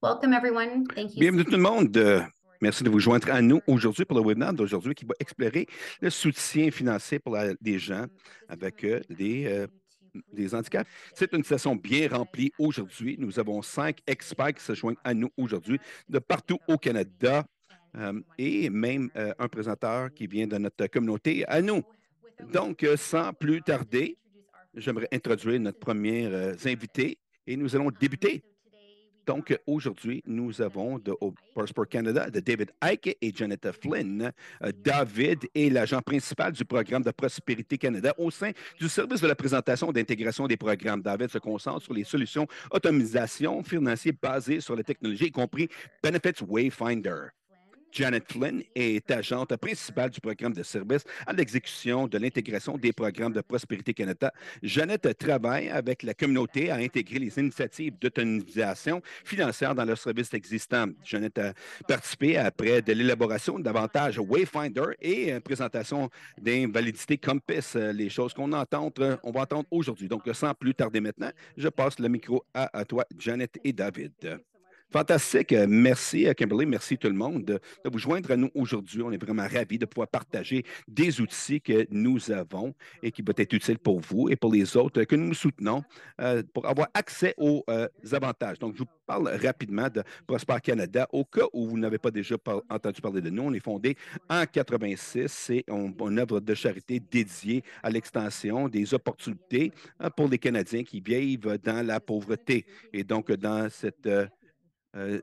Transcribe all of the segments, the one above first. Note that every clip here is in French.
Welcome, everyone. Thank you. Bienvenue tout le monde. Merci de vous joindre à nous aujourd'hui pour le webinaire d'aujourd'hui qui va explorer le soutien financier pour des gens avec des handicaps. C'est une session bien remplie aujourd'hui. Nous avons 5 experts qui se joignent à nous aujourd'hui de partout au Canada et même un présentateur qui vient de notre communauté à nous. Donc, sans plus tarder, j'aimerais introduire notre premier invité et nous allons débuter. Donc, aujourd'hui, nous avons au Prosper Canada de David Icke et Janetta Flynn. David est l'agent principal du programme de Prospérité Canada au sein du service de la présentation d'intégration des programmes. David se concentre sur les solutions automatisation financière basées sur la technologie, y compris Benefits Wayfinder. Janet Flynn est agente principale du programme de service à l'exécution de l'intégration des programmes de Prospérité Canada. Janet travaille avec la communauté à intégrer les initiatives d'autonomisation financière dans leurs services existants. Janet a participé après de l'élaboration d'avantages Wayfinder et une présentation d'invalidité Compass, les choses on va entendre aujourd'hui. Donc, sans plus tarder maintenant, je passe le micro à toi, Janet et David. Fantastique. Merci, Kimberly. Merci tout le monde de vous joindre à nous aujourd'hui. On est vraiment ravis de pouvoir partager des outils que nous avons et qui vont être utiles pour vous et pour les autres que nous soutenons pour avoir accès aux avantages. Donc, je vous parle rapidement de Prosper Canada. Au cas où vous n'avez pas déjà entendu parler de nous, on est fondé en 86. C'est une œuvre de charité dédiée à l'extension des opportunités pour les Canadiens qui vivent dans la pauvreté. Et donc, dans cette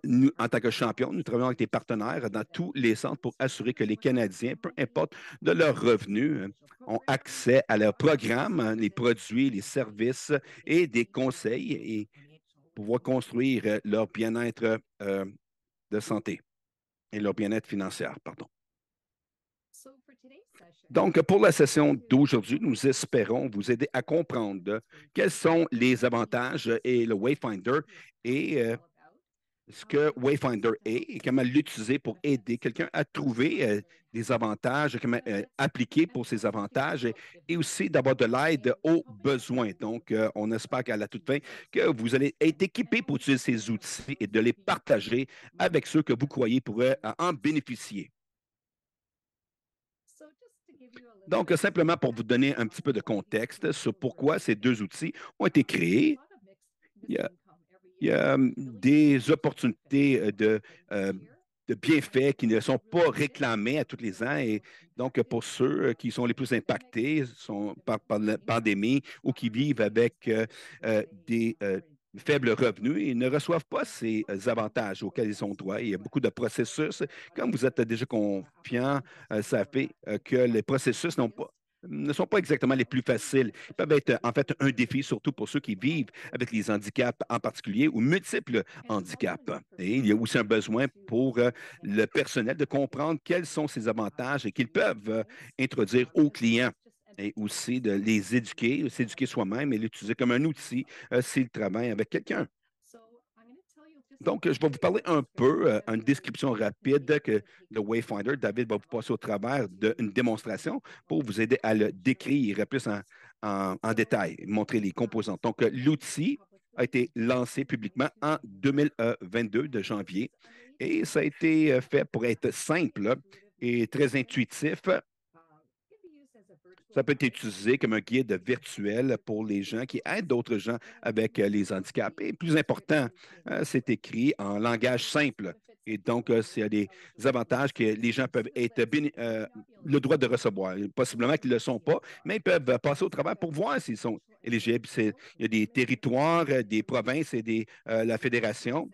nous, en tant que champion, nous travaillons avec des partenaires dans tous les centres pour assurer que les Canadiens, peu importe de leurs revenus, ont accès à leurs programmes, les produits, les services et des conseils et pouvoir construire leur bien-être de santé et leur bien-être financier, pardon. Donc, pour la session d'aujourd'hui, nous espérons vous aider à comprendre quels sont les avantages et le Wayfinder et ce que Wayfinder est et comment l'utiliser pour aider quelqu'un à trouver des avantages, comment appliquer pour ces avantages et aussi d'avoir de l'aide aux besoins. Donc, on espère qu'à la toute fin, que vous allez être équipé pour utiliser ces outils et de les partager avec ceux que vous croyez pourraient en bénéficier. Donc, simplement pour vous donner un petit peu de contexte sur pourquoi ces deux outils ont été créés, il y a des opportunités de bienfaits qui ne sont pas réclamés à tous les ans. Et donc, pour ceux qui sont les plus impactés par la pandémie ou qui vivent avec des faibles revenus, ils ne reçoivent pas ces avantages auxquels ils ont droit. Il y a beaucoup de processus. Comme vous êtes déjà confiant, savez que les processus ne sont pas exactement les plus faciles. Ils peuvent être en fait un défi, surtout pour ceux qui vivent avec les handicaps en particulier ou multiples handicaps. Et il y a aussi un besoin pour le personnel de comprendre quels sont ces avantages et qu'ils peuvent introduire aux clients et aussi de les éduquer, s'éduquer soi-même et l'utiliser comme un outil s'ils travaillent avec quelqu'un. Donc, je vais vous parler un peu, une description rapide de Wayfinder. David va vous passer au travers d'une démonstration pour vous aider à le décrire plus en détail, montrer les composants. Donc, l'outil a été lancé publiquement en 2022 de janvier et ça a été fait pour être simple et très intuitif. Ça peut être utilisé comme un guide virtuel pour les gens qui aident d'autres gens avec les handicaps. Et plus important, c'est écrit en langage simple. Et donc, il y a des avantages que les gens peuvent être le droit de recevoir. Possiblement qu'ils ne le sont pas, mais ils peuvent passer au travail pour voir s'ils sont éligibles. Il y a des territoires, des provinces et la fédération.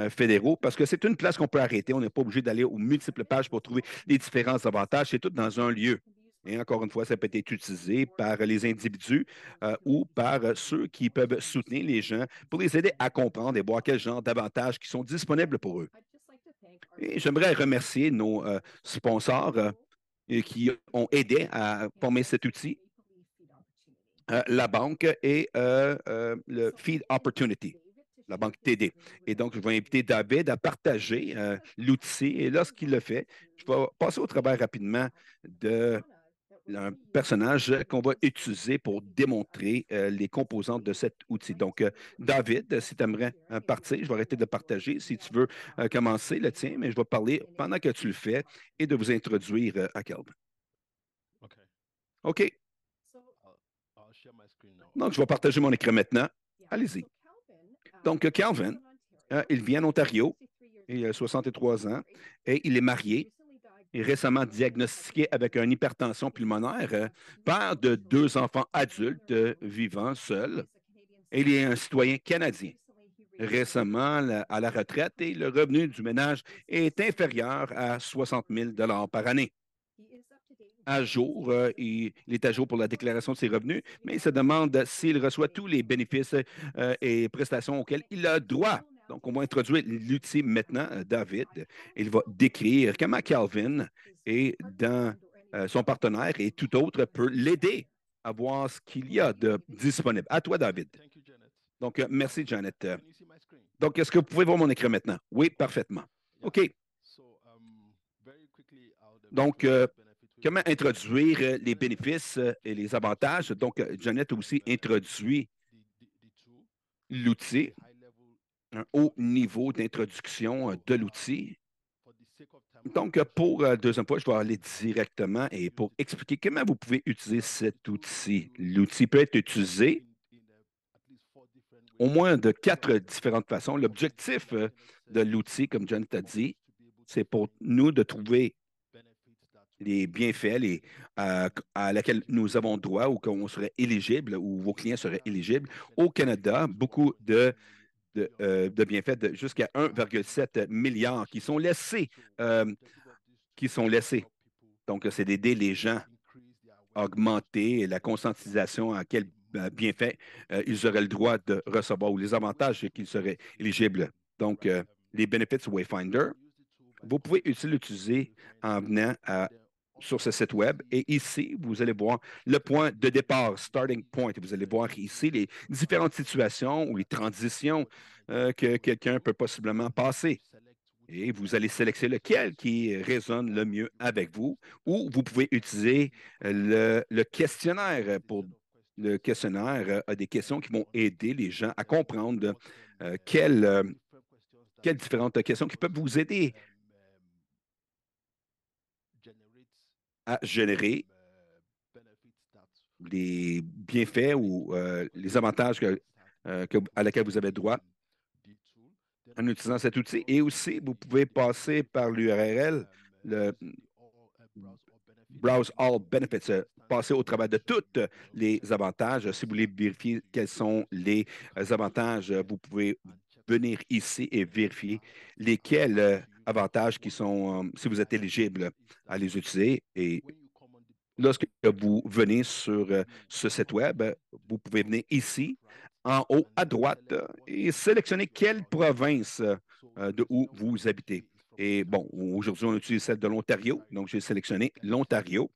Fédéraux, parce que c'est une place qu'on peut arrêter. On n'est pas obligé d'aller aux multiples pages pour trouver les différents avantages. C'est tout dans un lieu. Et encore une fois, ça peut être utilisé par les individus ou par ceux qui peuvent soutenir les gens pour les aider à comprendre et voir quel genre d'avantages qui sont disponibles pour eux. Et j'aimerais remercier nos sponsors qui ont aidé à former cet outil, la banque et le Feed Opportunity, la banque TD. Et donc, je vais inviter David à partager l'outil. Et lorsqu'il le fait, je vais passer au travers rapidement de un personnage qu'on va utiliser pour démontrer les composantes de cet outil. Donc, David, si tu aimerais partir, je vais arrêter de partager si tu veux commencer le tien, mais je vais parler pendant que tu le fais et de vous introduire à Calvin. Okay. OK. I'll share my screen now. Donc, je vais partager mon écran maintenant. Allez-y. Donc, Calvin, il vient d'Ontario, il a 63 ans et il est marié. Il est récemment diagnostiqué avec une hypertension pulmonaire, père de 2 enfants adultes vivant seul. Et il est un citoyen canadien. Récemment à la retraite et le revenu du ménage est inférieur à 60 000 par année. À jour, il est à jour pour la déclaration de ses revenus, mais il se demande s'il reçoit tous les bénéfices et prestations auxquels il a droit. Donc, on va introduire l'outil maintenant, David. Il va décrire comment Calvin et dans son partenaire et tout autre peut l'aider à voir ce qu'il y a de disponible. À toi, David. Thank you, Janet. Donc, merci, Janet. Can you see my screen? Donc, est-ce que vous pouvez voir mon écran maintenant? Oui, parfaitement. OK. So, very quickly, I'll Donc, introduce the benefit with comment introduire les bénéfices et les avantages? Donc, Janet a aussi introduit the tool, l'outil, the high level. un haut niveau d'introduction de l'outil. For the sake of time, Donc, pour la deuxième fois, je vais aller directement et pour expliquer comment vous pouvez utiliser cet outil. L'outil peut être utilisé at least 4 different au ways. moins de 4 différentes façons. L'objectif de l'outil, comme Janet a dit, c'est pour nous de trouver les bienfaits à laquelle nous avons droit ou qu'on serait éligible ou vos clients seraient éligibles. Au Canada, beaucoup de bienfaits de jusqu'à 1,7 milliard euh, qui sont laissés. Donc, c'est d'aider les gens à augmenter la conscientisation à quels bienfaits ils auraient le droit de recevoir ou les avantages qu'ils seraient éligibles. Donc, les Benefits Wayfinder, vous pouvez l'utiliser en venant sur ce site web. Et ici, vous allez voir le point de départ, starting point. Vous allez voir ici les différentes situations ou les transitions que quelqu'un peut possiblement passer. Et vous allez sélectionner lequel qui résonne le mieux avec vous, ou vous pouvez utiliser le questionnaire. Le questionnaire a des questions qui vont aider les gens à comprendre quelles différentes questions qui peuvent vous aider à générer les bienfaits ou les avantages à laquelle vous avez droit en utilisant cet outil. Et aussi, vous pouvez passer par l'URL, le Browse All Benefits, passer au travers de tous les avantages. Si vous voulez vérifier quels sont les avantages, vous pouvez venir ici et vérifier lesquels avantages qui sont, si vous êtes éligible à les utiliser. Et lorsque vous venez sur ce site web, vous pouvez venir ici, en haut à droite, et sélectionner quelle province de où vous habitez. Et bon, aujourd'hui, on utilise celle de l'Ontario, donc j'ai sélectionné l'Ontario.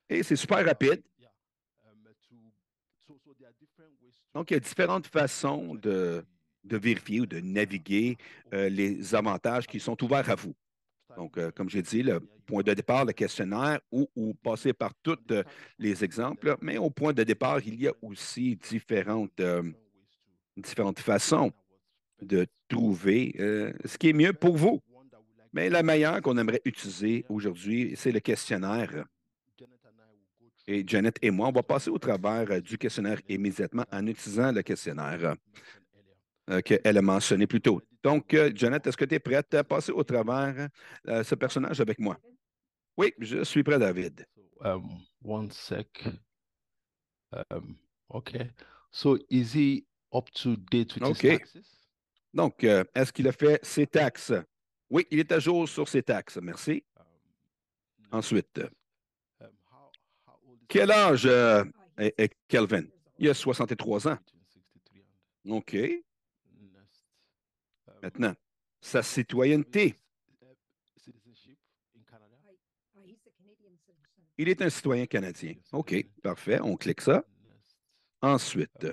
Et c'est super rapide. Donc, il y a différentes façons de vérifier ou de naviguer les avantages qui sont ouverts à vous. Donc, comme j'ai dit, le point de départ, le questionnaire, ou passer par tous les exemples, mais au point de départ, il y a aussi différentes façons de trouver ce qui est mieux pour vous. Mais la meilleure qu'on aimerait utiliser aujourd'hui, c'est le questionnaire. Et Janet et moi, on va passer au travers du questionnaire immédiatement en utilisant le questionnaire qu'elle a mentionné plus tôt. Donc, Janet, est-ce que tu es prête à passer au travers ce personnage avec moi? Oui, je suis prêt, David. One sec. Okay. So is he up to date with his OK. taxes? Donc, est-ce qu'il a fait ses taxes? Oui, il est à jour sur ses taxes. Merci. Ensuite, How old is quel âge est Kelvin? Il a 63 ans. OK. Next. Maintenant, sa citoyenneté. Citizenship in Canada. Il est un citoyen canadien. OK, parfait. On clique ça. Next. Ensuite,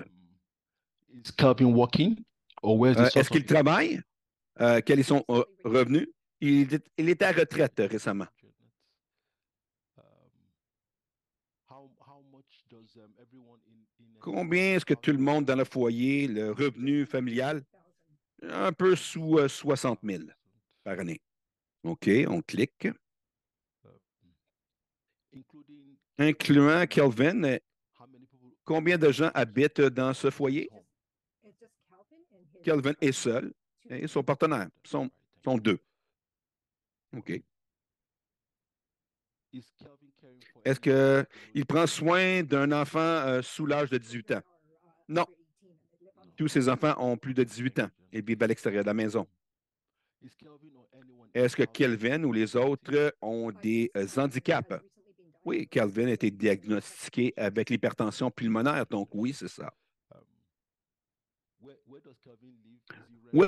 Is Calvin working or where's the est-ce source of qu'il travaille? Quels sont son revenu? Il est à retraite récemment. Um, Combien est-ce que tout le monde dans le foyer, le revenu familial, un peu sous 60 000 par année? OK, on clique. Incluant Kelvin, combien de gens habitent dans ce foyer? Kelvin est seul et son partenaire sont deux. OK. Est-ce qu'il prend soin d'un enfant sous l'âge de 18 ans? Non. Tous ses enfants ont plus de 18 ans et vivent à l'extérieur de la maison. Est-ce que Kelvin ou les autres ont des handicaps? Oui, Kelvin a été diagnostiqué avec l'hypertension pulmonaire, donc oui, c'est ça. Où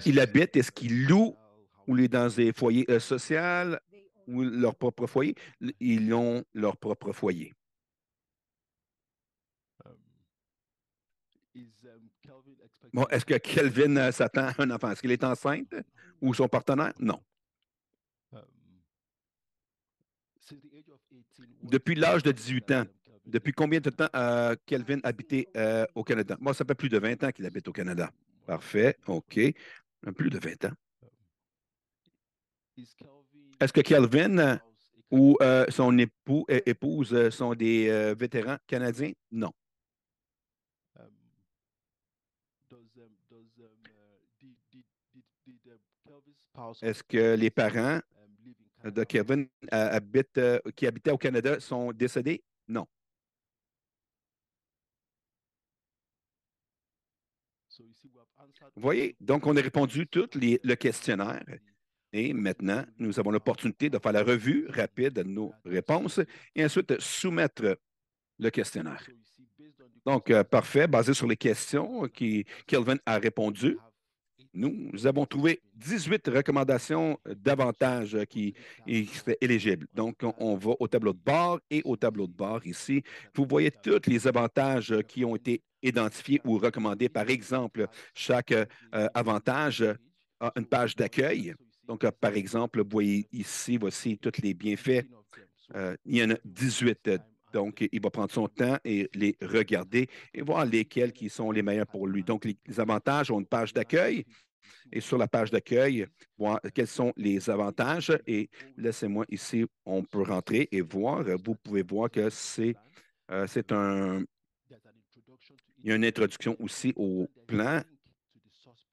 il habite? Est-ce qu'il loue ou il est dans des foyers sociaux ou leur propre foyer? Ils ont leur propre foyer. Bon, est-ce que Kelvin s'attend à un enfant? Est-ce qu'il est enceinte ou son partenaire? Non. Depuis l'âge de 18 ans, depuis combien de temps a Kelvin habité au Canada? Moi, ça fait plus de 20 ans qu'il habite au Canada. Parfait, OK. Plus de 20 ans. Est-ce que Kelvin ou son épouse sont des vétérans canadiens? Non. Est-ce que les parents de Kevin qui habitaient au Canada sont décédés? Non. Vous voyez, donc on a répondu tout le questionnaire et maintenant, nous avons l'opportunité de faire la revue rapide de nos réponses et ensuite soumettre le questionnaire. Donc, parfait, basé sur les questions que Kelvin a répondues. Nous avons trouvé 18 recommandations d'avantages qui seraient éligibles. Donc, on va au tableau de bord et au tableau de bord ici. Vous voyez tous les avantages qui ont été identifiés ou recommandés. Par exemple, chaque avantage a une page d'accueil. Donc, par exemple, vous voyez ici, voici tous les bienfaits. Il y en a 18. Donc, il va prendre son temps et les regarder et voir lesquels qui sont les meilleurs pour lui. Donc, les avantages ont une page d'accueil et sur la page d'accueil, voir quels sont les avantages. Et laissez-moi ici, on peut rentrer et voir. Vous pouvez voir que il y a une introduction aussi au plan.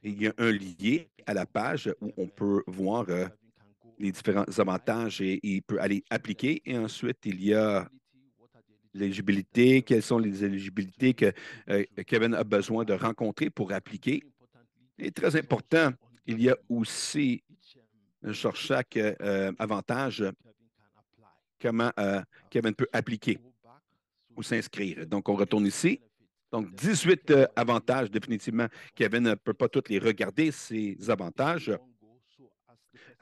Il y a un lien à la page où on peut voir les différents avantages et il peut aller appliquer. Et ensuite, il y a l'éligibilité, quelles sont les éligibilités que Kevin a besoin de rencontrer pour appliquer. Et très important, il y a aussi sur chaque avantage comment Kevin peut appliquer ou s'inscrire. Donc, on retourne ici. Donc, 18 avantages, définitivement. Kevin ne peut pas tous les regarder, ces avantages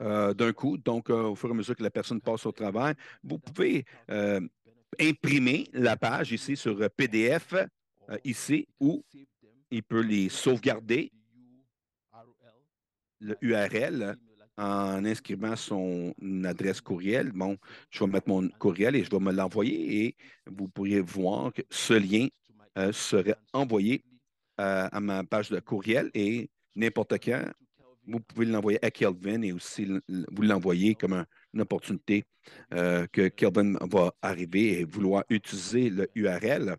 d'un coup. Donc, au fur et à mesure que la personne passe au travail, vous pouvez imprimer la page ici sur PDF, ici, ou il peut les sauvegarder, le URL, en inscrivant son adresse courriel. Bon, je vais mettre mon courriel et je vais me l'envoyer et vous pourriez voir que ce lien serait envoyé à ma page de courriel et n'importe quand, vous pouvez l'envoyer à Kelvin et aussi vous l'envoyer comme une opportunité que Kelvin va arriver et vouloir utiliser le URL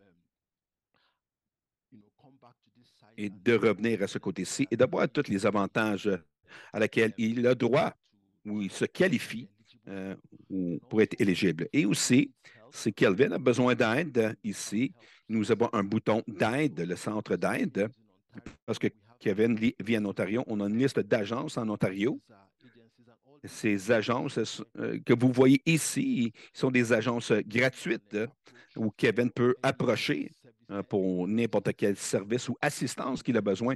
et de revenir à ce côté-ci et d'avoir tous les avantages à laquelle il a droit ou il se qualifie pour être éligible. Et aussi, si Kelvin a besoin d'aide ici, nous avons un bouton d'aide, le centre d'aide, parce que Kevin vit en Ontario. On a une liste d'agences en Ontario. Ces agences que vous voyez ici sont des agences gratuites où Kevin peut approcher pour n'importe quel service ou assistance qu'il a besoin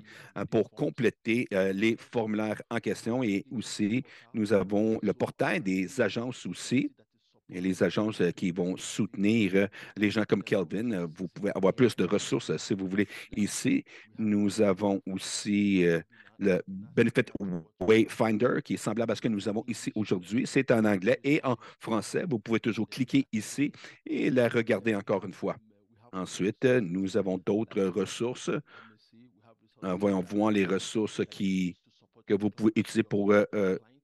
pour compléter les formulaires en question. Et aussi, nous avons le portail des agences aussi. Et les agences qui vont soutenir les gens comme Kelvin, vous pouvez avoir plus de ressources si vous voulez. Ici, nous avons aussi le Benefit Wayfinder, qui est semblable à ce que nous avons ici aujourd'hui. C'est en anglais et en français. Vous pouvez toujours cliquer ici et la regarder encore une fois. Ensuite, nous avons d'autres ressources. Voyons voir les ressources que vous pouvez utiliser pour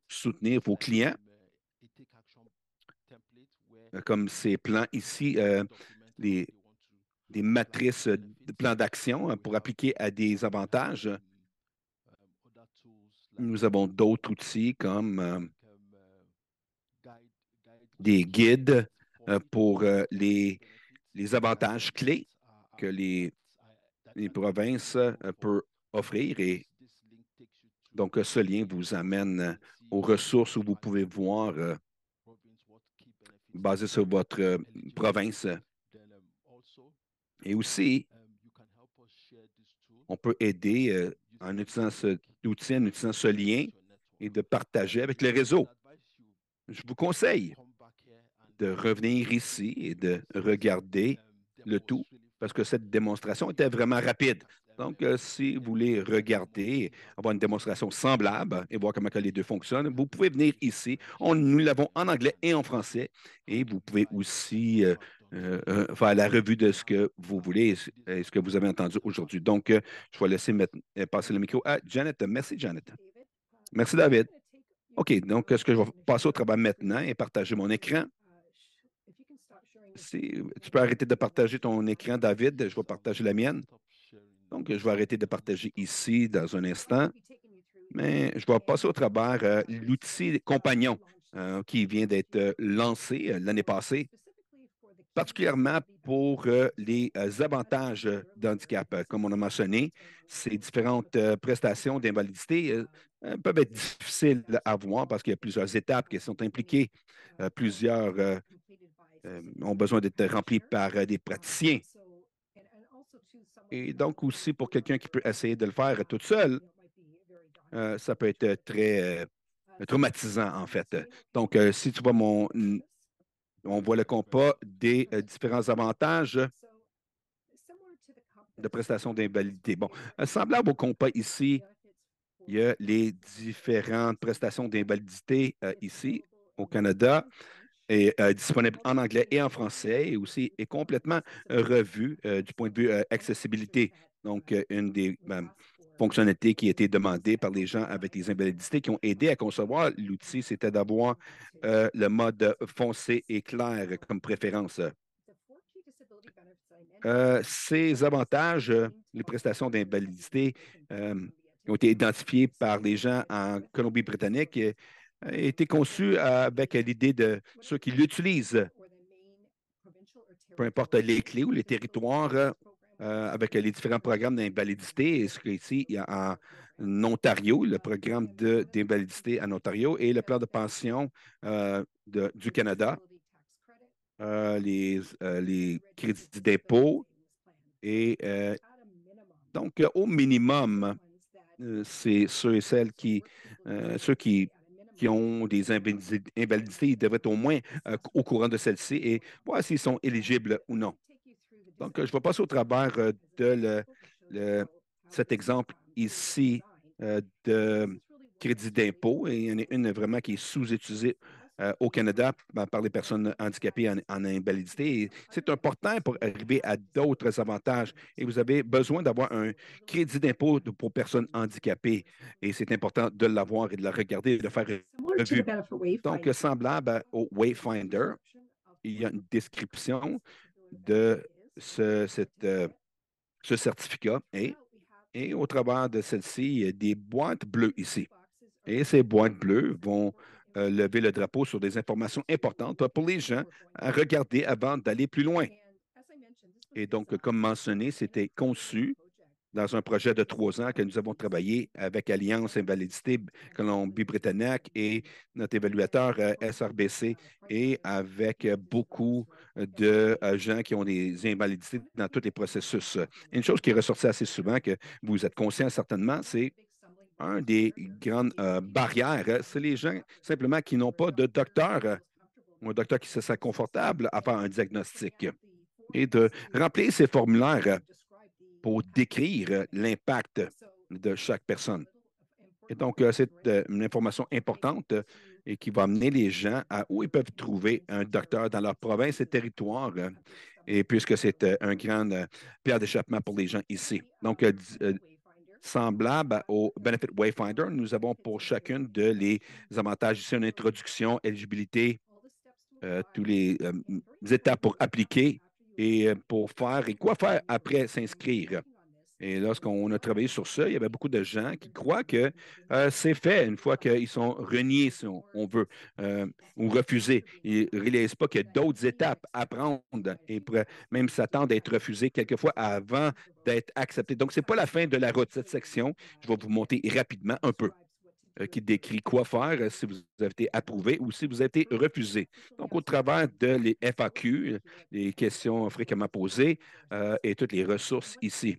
soutenir vos clients, comme ces plans ici, des matrices de plans d'action pour appliquer à des avantages. Nous avons d'autres outils comme des guides pour les avantages clés que les provinces peuvent offrir. Et donc, ce lien vous amène aux ressources où vous pouvez voir, basé sur votre province. Et aussi, on peut aider en utilisant cet outil, en utilisant ce lien et de partager avec le réseau. Je vous conseille de revenir ici et de regarder le tout parce que cette démonstration était vraiment rapide. Donc, si vous voulez regarder, avoir une démonstration semblable et voir comment que les deux fonctionnent, vous pouvez venir ici. Nous l'avons en anglais et en français. Et vous pouvez aussi faire la revue de ce que vous voulez et ce que vous avez entendu aujourd'hui. Donc, je vais laisser passer le micro à Janet. Merci, Janet. Merci, David. OK, donc, ce que je vais passer au travail maintenant et partager mon écran. Tu peux arrêter de partager ton écran, David. Je vais partager la mienne. Donc, je vais arrêter de partager ici dans un instant. Mais je vais passer au travers l'outil compagnon qui vient d'être lancé l'année passée, particulièrement pour les avantages d'handicap. Comme on a mentionné, ces différentes prestations d'invalidité peuvent être difficiles à voir parce qu'il y a plusieurs étapes qui sont impliquées. Plusieurs ont besoin d'être remplis par des praticiens. Et donc aussi, pour quelqu'un qui peut essayer de le faire tout seul, ça peut être très traumatisant, en fait. Donc, si tu vois on voit le compas des différents avantages de prestations d'invalidité. Bon, semblable au compas ici, il y a les différentes prestations d'invalidité ici au Canada est disponible en anglais et en français et aussi est complètement revu du point de vue accessibilité. Donc, une des fonctionnalités qui a été demandée par les gens avec des invalidités qui ont aidé à concevoir l'outil, c'était d'avoir le mode foncé et clair comme préférence. Ces avantages, les prestations d'invalidité ont été identifiées par les gens en Colombie-Britannique a été conçu avec l'idée de ceux qui l'utilisent, peu importe les clés ou les territoires, avec les différents programmes d'invalidité. Ce ici, il y a en Ontario, le programme d'invalidité en Ontario et le plan de pension du Canada, les crédits d'impôt. Et donc, au minimum, c'est ceux et celles ceux qui ont des invalidités, ils devraient être au moins au courant de celle-ci et voir s'ils sont éligibles ou non. Donc, je vais passer au travers cet exemple ici de crédit d'impôt. Et il y en a une vraiment qui est sous-utilisée au Canada par les personnes handicapées en invalidité. Et c'est important pour arriver à d'autres avantages. Et vous avez besoin d'avoir un crédit d'impôt pour personnes handicapées. Et c'est important de l'avoir et de la regarder et de faire une revue. Donc, semblable au Wayfinder, il y a une description de ce certificat et au travers de celle-ci, il y a des boîtes bleues ici. Et ces boîtes bleues vont lever le drapeau sur des informations importantes pour les gens à regarder avant d'aller plus loin. Et donc, comme mentionné, c'était conçu dans un projet de 3 ans que nous avons travaillé avec Alliance Invalidité Colombie-Britannique et notre évaluateur SRBC et avec beaucoup de gens qui ont des invalidités dans tous les processus. Une chose qui est ressortie assez souvent, que vous êtes conscient certainement, c'est un des grandes barrières, c'est les gens simplement qui n'ont pas de docteur ou un docteur qui se sent confortable à faire un diagnostic et de remplir ces formulaires pour décrire l'impact de chaque personne. Et donc, c'est une information importante et qui va amener les gens à où ils peuvent trouver un docteur dans leur province et territoire, et puisque c'est un grand pierre d'échappement pour les gens ici. Donc, semblable au Benefit Wayfinder, nous avons pour chacune de les avantages ici une introduction, éligibilité, tous les étapes pour appliquer et pour faire et quoi faire après s'inscrire. Et lorsqu'on a travaillé sur ça, il y avait beaucoup de gens qui croient que c'est fait une fois qu'ils sont reniés, si on veut, euh, ou refusés. Ils ne réalisent pas qu'il y a d'autres étapes à prendre et pourraient même s'attendre à être refusés quelquefois avant d'être acceptés. Donc, ce n'est pas la fin de la route, cette section. Je vais vous montrer rapidement un peu qui décrit quoi faire si vous avez été approuvé ou si vous avez été refusé. Donc, au travers de les FAQ, les questions fréquemment posées et toutes les ressources ici.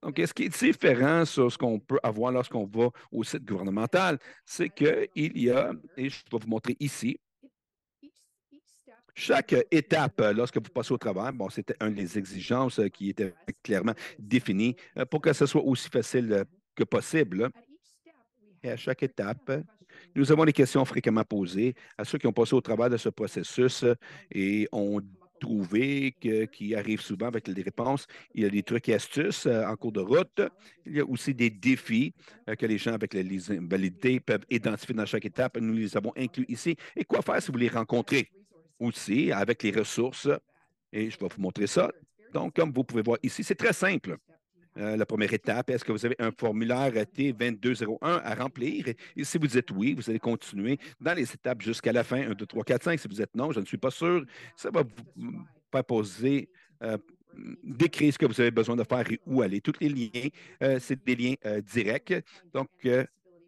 Donc, ce qui est différent sur ce qu'on peut avoir lorsqu'on va au site gouvernemental, c'est qu'il y a, et je vais vous montrer ici, chaque étape, lorsque vous passez au travail, bon, c'était une des exigences qui était clairement définie pour que ce soit aussi facile que possible. Et à chaque étape, nous avons des questions fréquemment posées à ceux qui ont passé au travers de ce processus et ont trouvé qui arrivent souvent avec des réponses. Il y a des trucs et astuces en cours de route. Il y a aussi des défis que les gens avec les invalidités peuvent identifier dans chaque étape. Nous les avons inclus ici. Et quoi faire si vous les rencontrez aussi avec les ressources. Et je vais vous montrer ça. Donc, comme vous pouvez voir ici, c'est très simple. La première étape, est-ce que vous avez un formulaire T2201 à remplir? Et si vous dites oui, vous allez continuer dans les étapes jusqu'à la fin, 1, 2, 3, 4, 5. Si vous êtes non, je ne suis pas sûr, ça va vous faire poser, décrire ce que vous avez besoin de faire et où aller. Tous les liens, c'est des liens directs. Donc,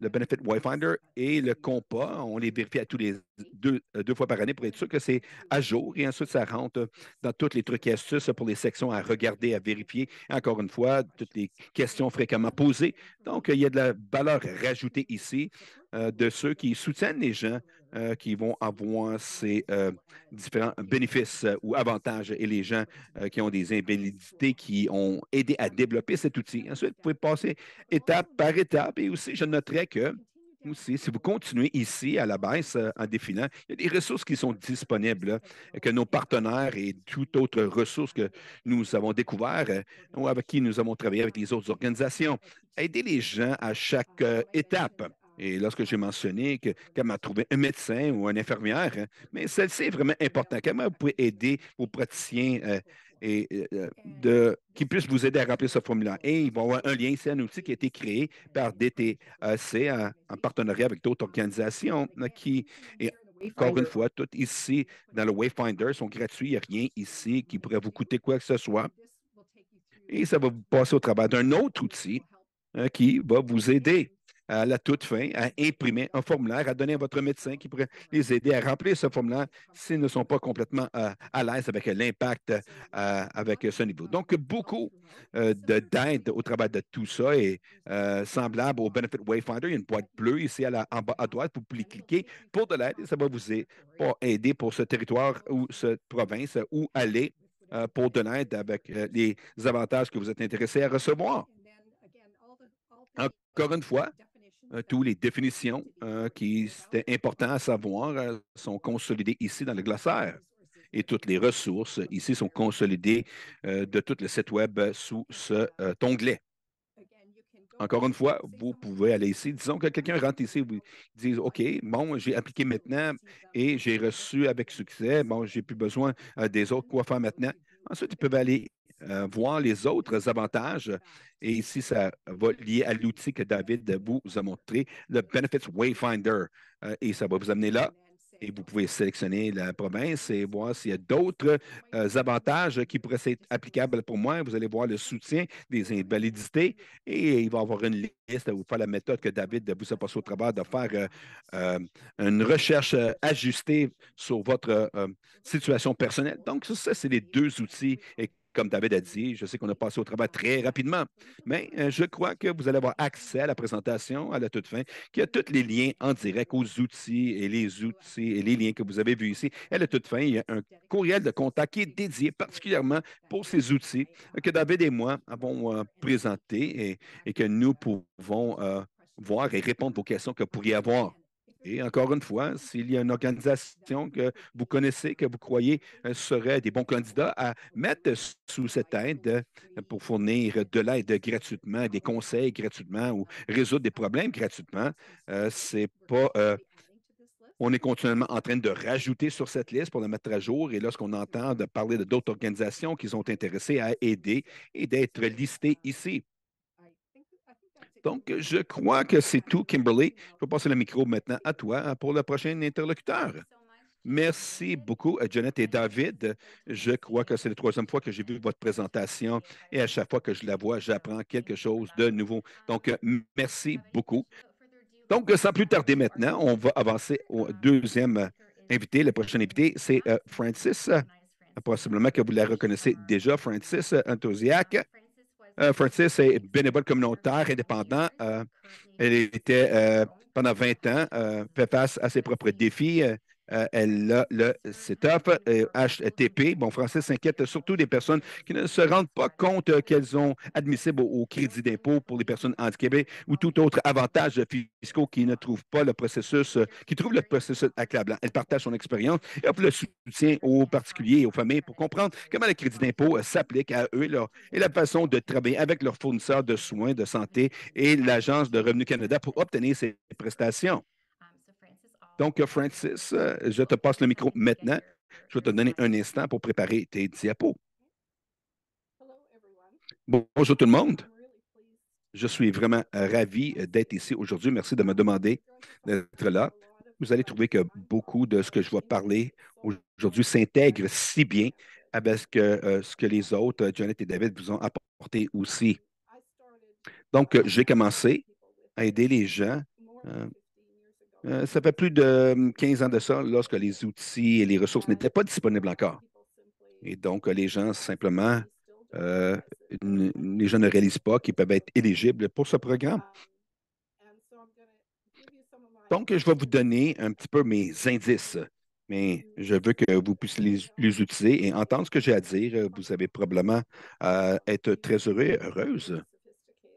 le Benefit Wayfinder et le compas, on les vérifie à tous les deux fois par année pour être sûr que c'est à jour. Et ensuite, ça rentre dans tous les trucs et astuces pour les sections à regarder, à vérifier. Encore une fois, toutes les questions fréquemment posées. Donc, il y a de la valeur rajoutée ici de ceux qui soutiennent les gens qui vont avoir ces différents bénéfices ou avantages et les gens qui ont des invalidités qui ont aidé à développer cet outil. Ensuite, vous pouvez passer étape par étape et aussi, je noterai que aussi, si vous continuez ici à la baisse en défilant, il y a des ressources qui sont disponibles, là, que nos partenaires et toutes autres ressources que nous avons découvertes ou avec qui nous avons travaillé avec les autres organisations. Aider les gens à chaque étape. Et lorsque j'ai mentionné qu'elle m'a trouvé un médecin ou une infirmière, hein, mais celle-ci est vraiment importante. Comment vous pouvez aider vos praticiens qui puissent vous aider à remplir ce formulaire? Et il va y avoir un lien, c'est un outil qui a été créé par DTC en partenariat avec d'autres organisations qui, et encore une fois, toutes ici dans le Wayfinder sont gratuits. Il n'y a rien ici qui pourrait vous coûter quoi que ce soit. Et ça va vous passer au travers d'un autre outil qui va vous aider à la toute fin à imprimer un formulaire, à donner à votre médecin qui pourrait les aider à remplir ce formulaire s'ils ne sont pas complètement à l'aise avec l'impact avec ce niveau. Donc, beaucoup d'aide au travers de tout ça est semblable au Benefit Wayfinder. Il y a une boîte bleue ici en bas à droite. Vous pouvez cliquer pour de l'aide et ça va vous aider pour ce territoire ou cette province où aller pour de l'aide avec les avantages que vous êtes intéressé à recevoir. Encore une fois, toutes les définitions qui étaient importantes à savoir sont consolidées ici dans le glossaire. Et toutes les ressources ici sont consolidées de tout le site web sous cet onglet. Encore une fois, vous pouvez aller ici. Disons que quelqu'un rentre ici et vous dit OK, bon, j'ai appliqué maintenant et j'ai reçu avec succès. Bon, j'ai plus besoin des autres. Quoi faire maintenant? Ensuite, ils peuvent aller voir les autres avantages. Et ici, ça va lier à l'outil que David vous a montré, le Benefits Wayfinder. Et ça va vous amener là. Et vous pouvez sélectionner la province et voir s'il y a d'autres avantages qui pourraient être applicables pour moi. Vous allez voir le soutien des invalidités et il va y avoir une liste où faire la méthode que David vous a passé au travers de faire une recherche ajustée sur votre situation personnelle. Donc, ça c'est les deux outils. Et comme David a dit, je sais qu'on a passé au travail très rapidement, mais je crois que vous allez avoir accès à la présentation à la toute fin, qui a tous les liens en direct aux outils et les liens que vous avez vus ici. Et à la toute fin, il y a un courriel de contact qui est dédié particulièrement pour ces outils que David et moi avons présentés et que nous pouvons voir et répondre à vos questions que vous pourriez avoir. Et encore une fois, s'il y a une organisation que vous connaissez, que vous croyez serait des bons candidats à mettre sous cette aide pour fournir de l'aide gratuitement, des conseils gratuitement ou résoudre des problèmes gratuitement, c'est pas on est continuellement en train de rajouter sur cette liste pour la mettre à jour. Et lorsqu'on entend de parler de d'autres organisations qui sont intéressées à aider et d'être listées ici. Donc, je crois que c'est tout, Kimberly. Je vais passer le micro maintenant à toi pour le prochain interlocuteur. Merci beaucoup, Janet et David. Je crois que c'est la troisième fois que j'ai vu votre présentation et à chaque fois que je la vois, j'apprends quelque chose de nouveau. Donc, merci beaucoup. Donc, sans plus tarder maintenant, on va avancer au deuxième invité. Le prochain invité, c'est Francis. Possiblement que vous la reconnaissez déjà, Francis Antosiak. Francis est bénévole communautaire indépendant. Elle était pendant 20 ans, fait face à ses propres défis. Elle a le setup, HTP. Bon, Francis s'inquiète surtout des personnes qui ne se rendent pas compte qu'elles sont admissibles au crédit d'impôt pour les personnes handicapées ou tout autre avantage fiscaux qui ne trouvent pas le processus, qui trouvent le processus accablant. Elle partage son expérience et offre le soutien aux particuliers et aux familles pour comprendre comment le crédit d'impôt s'applique à eux et la façon de travailler avec leurs fournisseurs de soins de santé et l'Agence de Revenu Canada pour obtenir ces prestations. Donc, Francis, je te passe le micro maintenant. Je vais te donner un instant pour préparer tes diapos. Bonjour tout le monde. Je suis vraiment ravi d'être ici aujourd'hui. Merci de me demander d'être là. Vous allez trouver que beaucoup de ce que je vais parler aujourd'hui s'intègre si bien avec ce que les autres, Janet et David, vous ont apporté aussi. Donc, j'ai commencé à aider les gens. Ça fait plus de 15 ans de ça, lorsque les outils et les ressources n'étaient pas disponibles encore. Et donc, les gens simplement, euh, les gens ne réalisent pas qu'ils peuvent être éligibles pour ce programme. Donc, je vais vous donner un petit peu mes indices, mais je veux que vous puissiez les utiliser et entendre ce que j'ai à dire. Vous avez probablement être très heureux, heureuse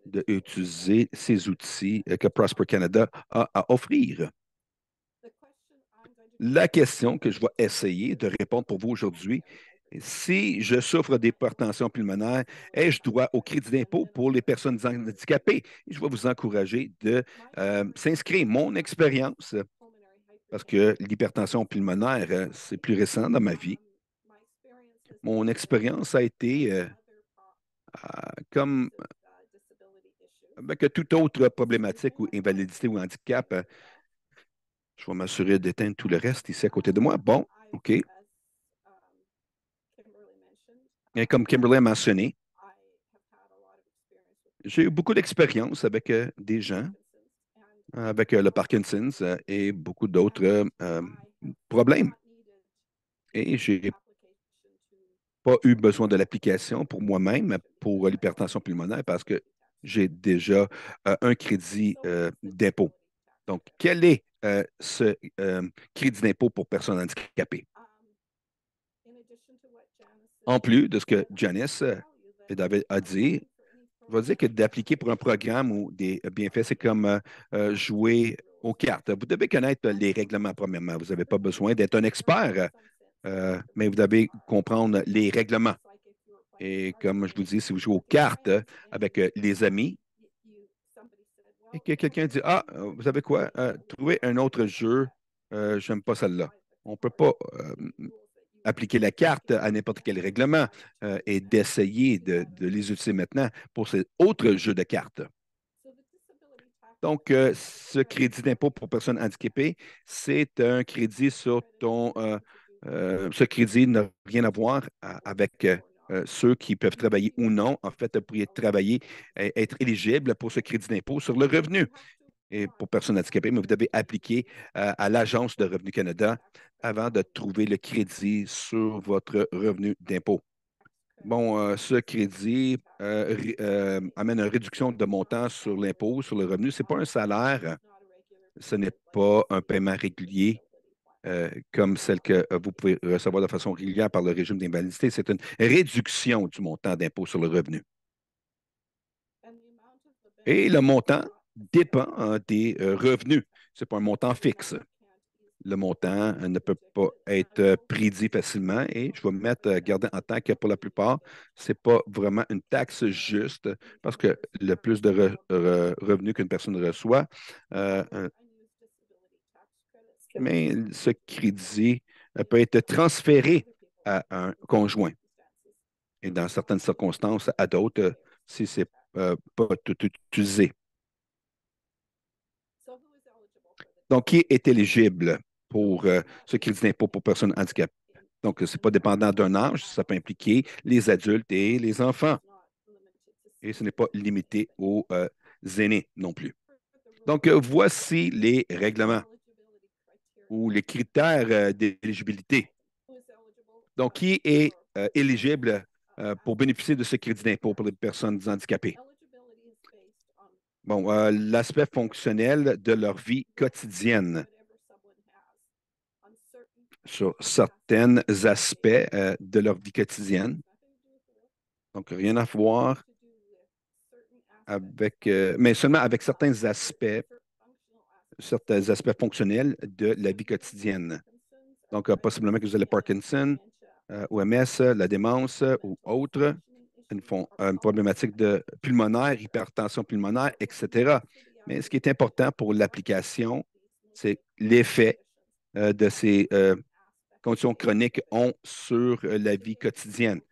d'utiliser ces outils que Prosper Canada a à offrir. La question que je vais essayer de répondre pour vous aujourd'hui, si je souffre d'hypertension pulmonaire, ai-je droit au crédit d'impôt pour les personnes handicapées? Je vais vous encourager de s'inscrire. Mon expérience, parce que l'hypertension pulmonaire, c'est plus récent dans ma vie. Mon expérience a été comme avec toute autre problématique ou invalidité ou handicap. Je vais m'assurer d'éteindre tout le reste ici à côté de moi. Bon, OK. Et comme Kimberly a mentionné, j'ai eu beaucoup d'expérience avec des gens, avec le Parkinson's et beaucoup d'autres problèmes. Et je n'ai pas eu besoin de l'application pour moi-même pour l'hypertension pulmonaire parce que j'ai déjà un crédit d'impôt. Donc, quel est ce crédit d'impôt pour personnes handicapées? En plus de ce que Janice et David a dit, je vais dire que d'appliquer pour un programme ou des bienfaits, c'est comme jouer aux cartes. Vous devez connaître les règlements, premièrement. Vous n'avez pas besoin d'être un expert, mais vous devez comprendre les règlements. Et comme je vous dis, si vous jouez aux cartes avec les amis et que quelqu'un dit, ah, vous savez quoi, trouvez un autre jeu, je n'aime pas celle-là. On ne peut pas appliquer la carte à n'importe quel règlement et d'essayer de les utiliser maintenant pour ces autres jeux de cartes. Donc, ce crédit d'impôt pour personnes handicapées, c'est un crédit sur ton... ce crédit n'a rien à voir avec ceux qui peuvent travailler ou non. En fait, vous pourriez travailler et être éligible pour ce crédit d'impôt sur le revenu et pour personnes handicapées, mais vous devez appliquer à l'Agence de Revenu Canada avant de trouver le crédit sur votre revenu d'impôt. Bon, ce crédit amène une réduction de montant sur l'impôt, sur le revenu. Ce n'est pas un salaire, ce n'est pas un paiement régulier comme celle que vous pouvez recevoir de façon régulière par le régime d'invalidité. C'est une réduction du montant d'impôt sur le revenu. Et le montant dépend des revenus. Ce n'est pas un montant fixe. Le montant ne peut pas être prédit facilement et je vais me mettre à garder en tant que pour la plupart, ce n'est pas vraiment une taxe juste parce que le plus de revenus qu'une personne reçoit, mais ce crédit peut être transféré à un conjoint et dans certaines circonstances à d'autres si ce n'est pas tout utilisé. Donc, qui est éligible pour ce crédit d'impôt pour personnes handicapées? Donc, ce n'est pas dépendant d'un âge, ça peut impliquer les adultes et les enfants. Et ce n'est pas limité aux aînés non plus. Donc, voici les règlements ou les critères d'éligibilité. Donc, qui est éligible pour bénéficier de ce crédit d'impôt pour les personnes handicapées? Bon, l'aspect fonctionnel de leur vie quotidienne sur certains aspects de leur vie quotidienne. Donc, rien à voir avec, mais seulement avec certains aspects fonctionnels de la vie quotidienne. Donc, possiblement que vous avez le Parkinson, OMS, la démence ou autre, une problématique de pulmonaire, hypertension pulmonaire, etc. Mais ce qui est important pour l'application, c'est l'effet de ces conditions chroniques ont sur la vie quotidienne.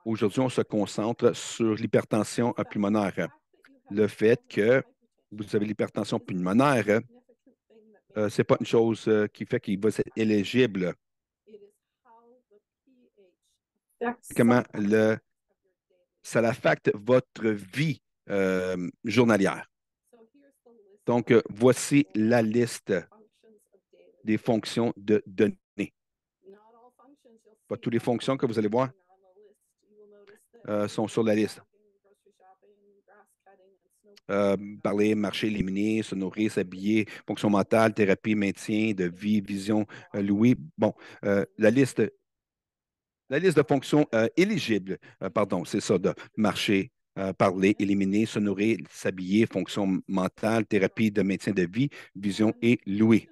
Aujourd'hui, on se concentre sur l'hypertension pulmonaire. Le fait que vous avez l'hypertension pulmonaire, ce n'est pas une chose qui fait qu'il va être éligible. Comment ça affecte votre vie journalière. Donc, voici la liste des fonctions de données. Pas toutes les fonctions que vous allez voir sont sur la liste. Parler, marcher, éliminer, se nourrir, s'habiller, fonction mentale, thérapie, maintien de vie, vision, l'ouïe. Bon, la liste de fonctions éligibles, pardon, c'est ça, de marcher, parler, éliminer, se nourrir, s'habiller, fonction mentale, thérapie de maintien de vie, vision et l'ouïe.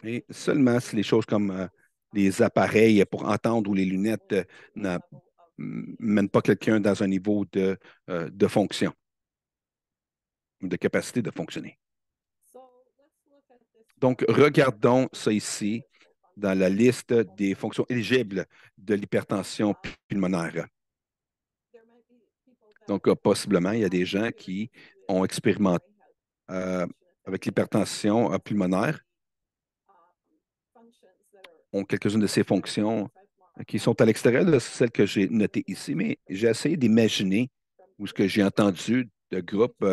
Et seulement si les choses comme les appareils pour entendre ou les lunettes mènent pas quelqu'un dans un niveau de fonction, de capacité de fonctionner. Donc, regardons ça ici dans la liste des fonctions éligibles de l'hypertension pulmonaire. Donc, possiblement, il y a des gens qui ont expérimenté avec l'hypertension pulmonaire, ont quelques-unes de ces fonctions qui sont à l'extérieur de celles que j'ai notées ici, mais j'ai essayé d'imaginer où ce que j'ai entendu de groupes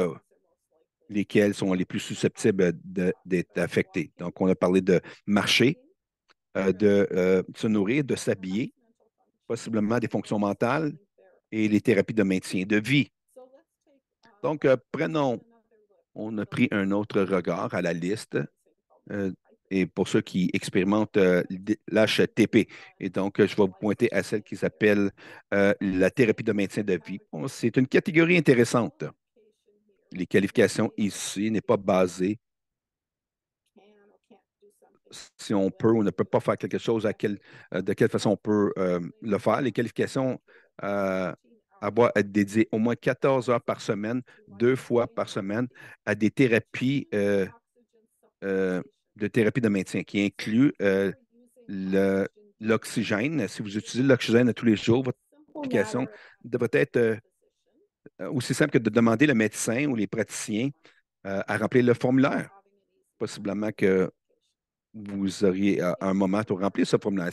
lesquels sont les plus susceptibles d'être affectés. Donc, on a parlé de marcher, de se nourrir, de s'habiller, possiblement des fonctions mentales et les thérapies de maintien de vie. Donc, on a pris un autre regard à la liste et pour ceux qui expérimentent l'HTP. Et donc, je vais vous pointer à celle qui s'appelle la thérapie de maintien de vie. Bon, c'est une catégorie intéressante. Les qualifications ici n'est pas basées si on peut ou ne peut pas faire quelque chose, de quelle façon on peut le faire. Les qualifications avoir à être dédiées au moins 14 heures par semaine, 2 fois par semaine, à des thérapies de thérapie de maintien qui inclut l'oxygène. Si vous utilisez l'oxygène tous les jours, votre application devrait être aussi simple que de demander le médecin ou les praticiens à remplir le formulaire. Possiblement que vous auriez un moment pour remplir ce formulaire.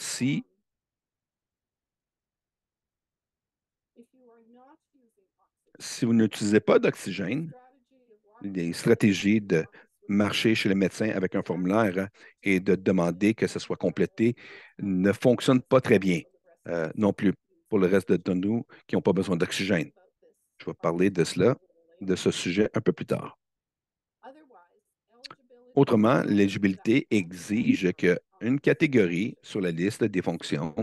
Si vous n'utilisez pas d'oxygène, les stratégies de marcher chez le médecin avec un formulaire et de demander que ce soit complété ne fonctionnent pas très bien non plus pour le reste de nous qui n'ont pas besoin d'oxygène. Je vais parler de cela, de ce sujet un peu plus tard. Autrement, l'éligibilité exige qu'une catégorie sur la liste des fonctions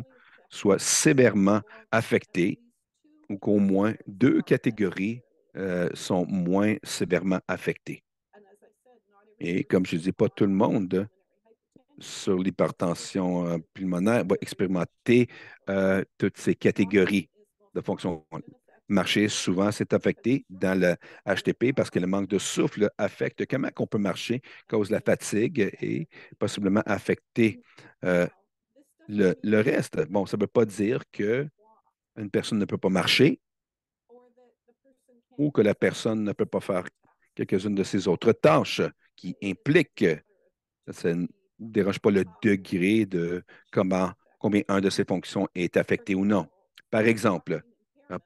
soit sévèrement affectée ou qu'au moins 2 catégories sont moins sévèrement affectés. Et comme je dis, pas tout le monde sur l'hypertension pulmonaire va expérimenter toutes ces catégories de fonctions. Marcher, souvent, c'est affecté dans le HTP parce que le manque de souffle affecte comment on peut marcher, cause la fatigue et possiblement affecter euh, le reste. Bon, ça ne veut pas dire qu'une personne ne peut pas marcher ou que la personne ne peut pas faire quelques-unes de ses autres tâches qui impliquent, ça ne dérange pas le degré de combien un de ces fonctions est affecté ou non. Par exemple,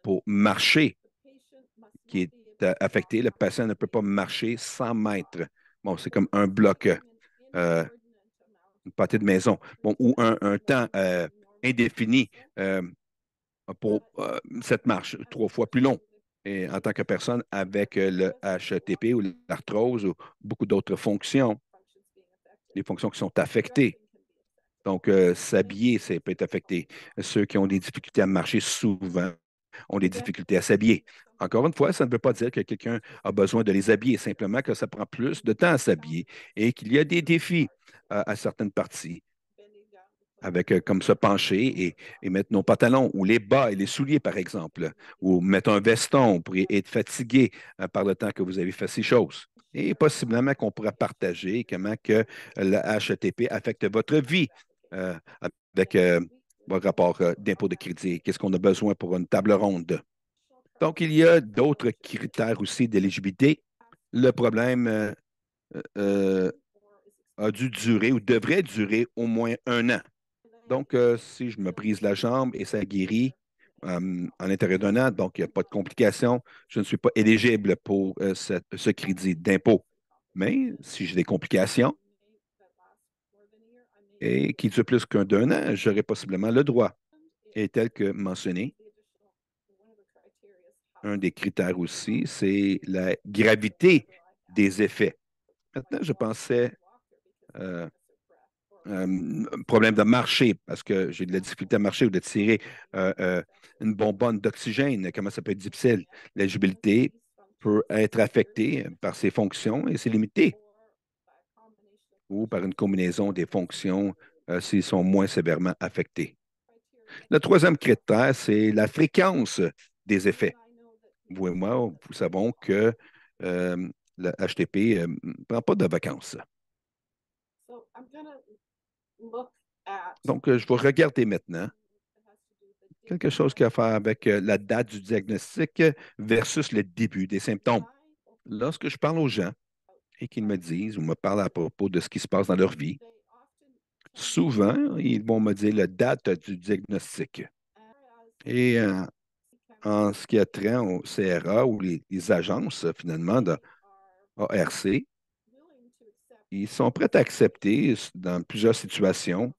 pour marcher, qui est affecté, le patient ne peut pas marcher 100 mètres. Bon, c'est comme un bloc, une pâté de maison. Bon, ou un temps indéfini pour cette marche, 3 fois plus long. Et en tant que personne avec le HTP ou l'arthrose ou beaucoup d'autres fonctions, les fonctions qui sont affectées. Donc, s'habiller, ça peut être affecté. Ceux qui ont des difficultés à marcher souvent ont des difficultés à s'habiller. Encore une fois, ça ne veut pas dire que quelqu'un a besoin de les habiller, simplement que ça prend plus de temps à s'habiller et qu'il y a des défis à certaines parties avec comme se pencher et mettre nos pantalons ou les bas et les souliers, par exemple, ou mettre un veston pour être fatigué par le temps que vous avez fait ces choses. Et possiblement qu'on pourra partager comment que le HTP affecte votre vie euh, avec votre rapport d'impôt de crédit. Qu'est-ce qu'on a besoin pour une table ronde? Donc, il y a d'autres critères aussi d'éligibilité. Le problème euh, a dû durer ou devrait durer au moins 1 an. Donc, si je me brise la jambe et ça guérit en l'intérieur d'un an, donc il n'y a pas de complications, je ne suis pas éligible pour ce crédit d'impôt. Mais si j'ai des complications et qui durent plus d'un an, j'aurai possiblement le droit. Et tel que mentionné, un des critères aussi, c'est la gravité des effets. Maintenant, je pensais euh, problème de marcher parce que j'ai de la difficulté à marcher ou de tirer une bonbonne d'oxygène, comment ça peut être difficile. L'éligibilité peut être affectée par ses fonctions et c'est limité ou par une combinaison des fonctions s'ils sont moins sévèrement affectés. Le troisième critère, c'est la fréquence des effets. Vous et moi, nous savons que le HTP ne prend pas de vacances. Donc, je vais regarder maintenant quelque chose qui a à faire avec la date du diagnostic versus le début des symptômes. Lorsque je parle aux gens et qu'ils me disent ou me parlent à propos de ce qui se passe dans leur vie, souvent, ils vont me dire la date du diagnostic. Et en ce qui a trait au CRA ou les agences, finalement, de ARC, ils sont prêts à accepter, dans plusieurs situations,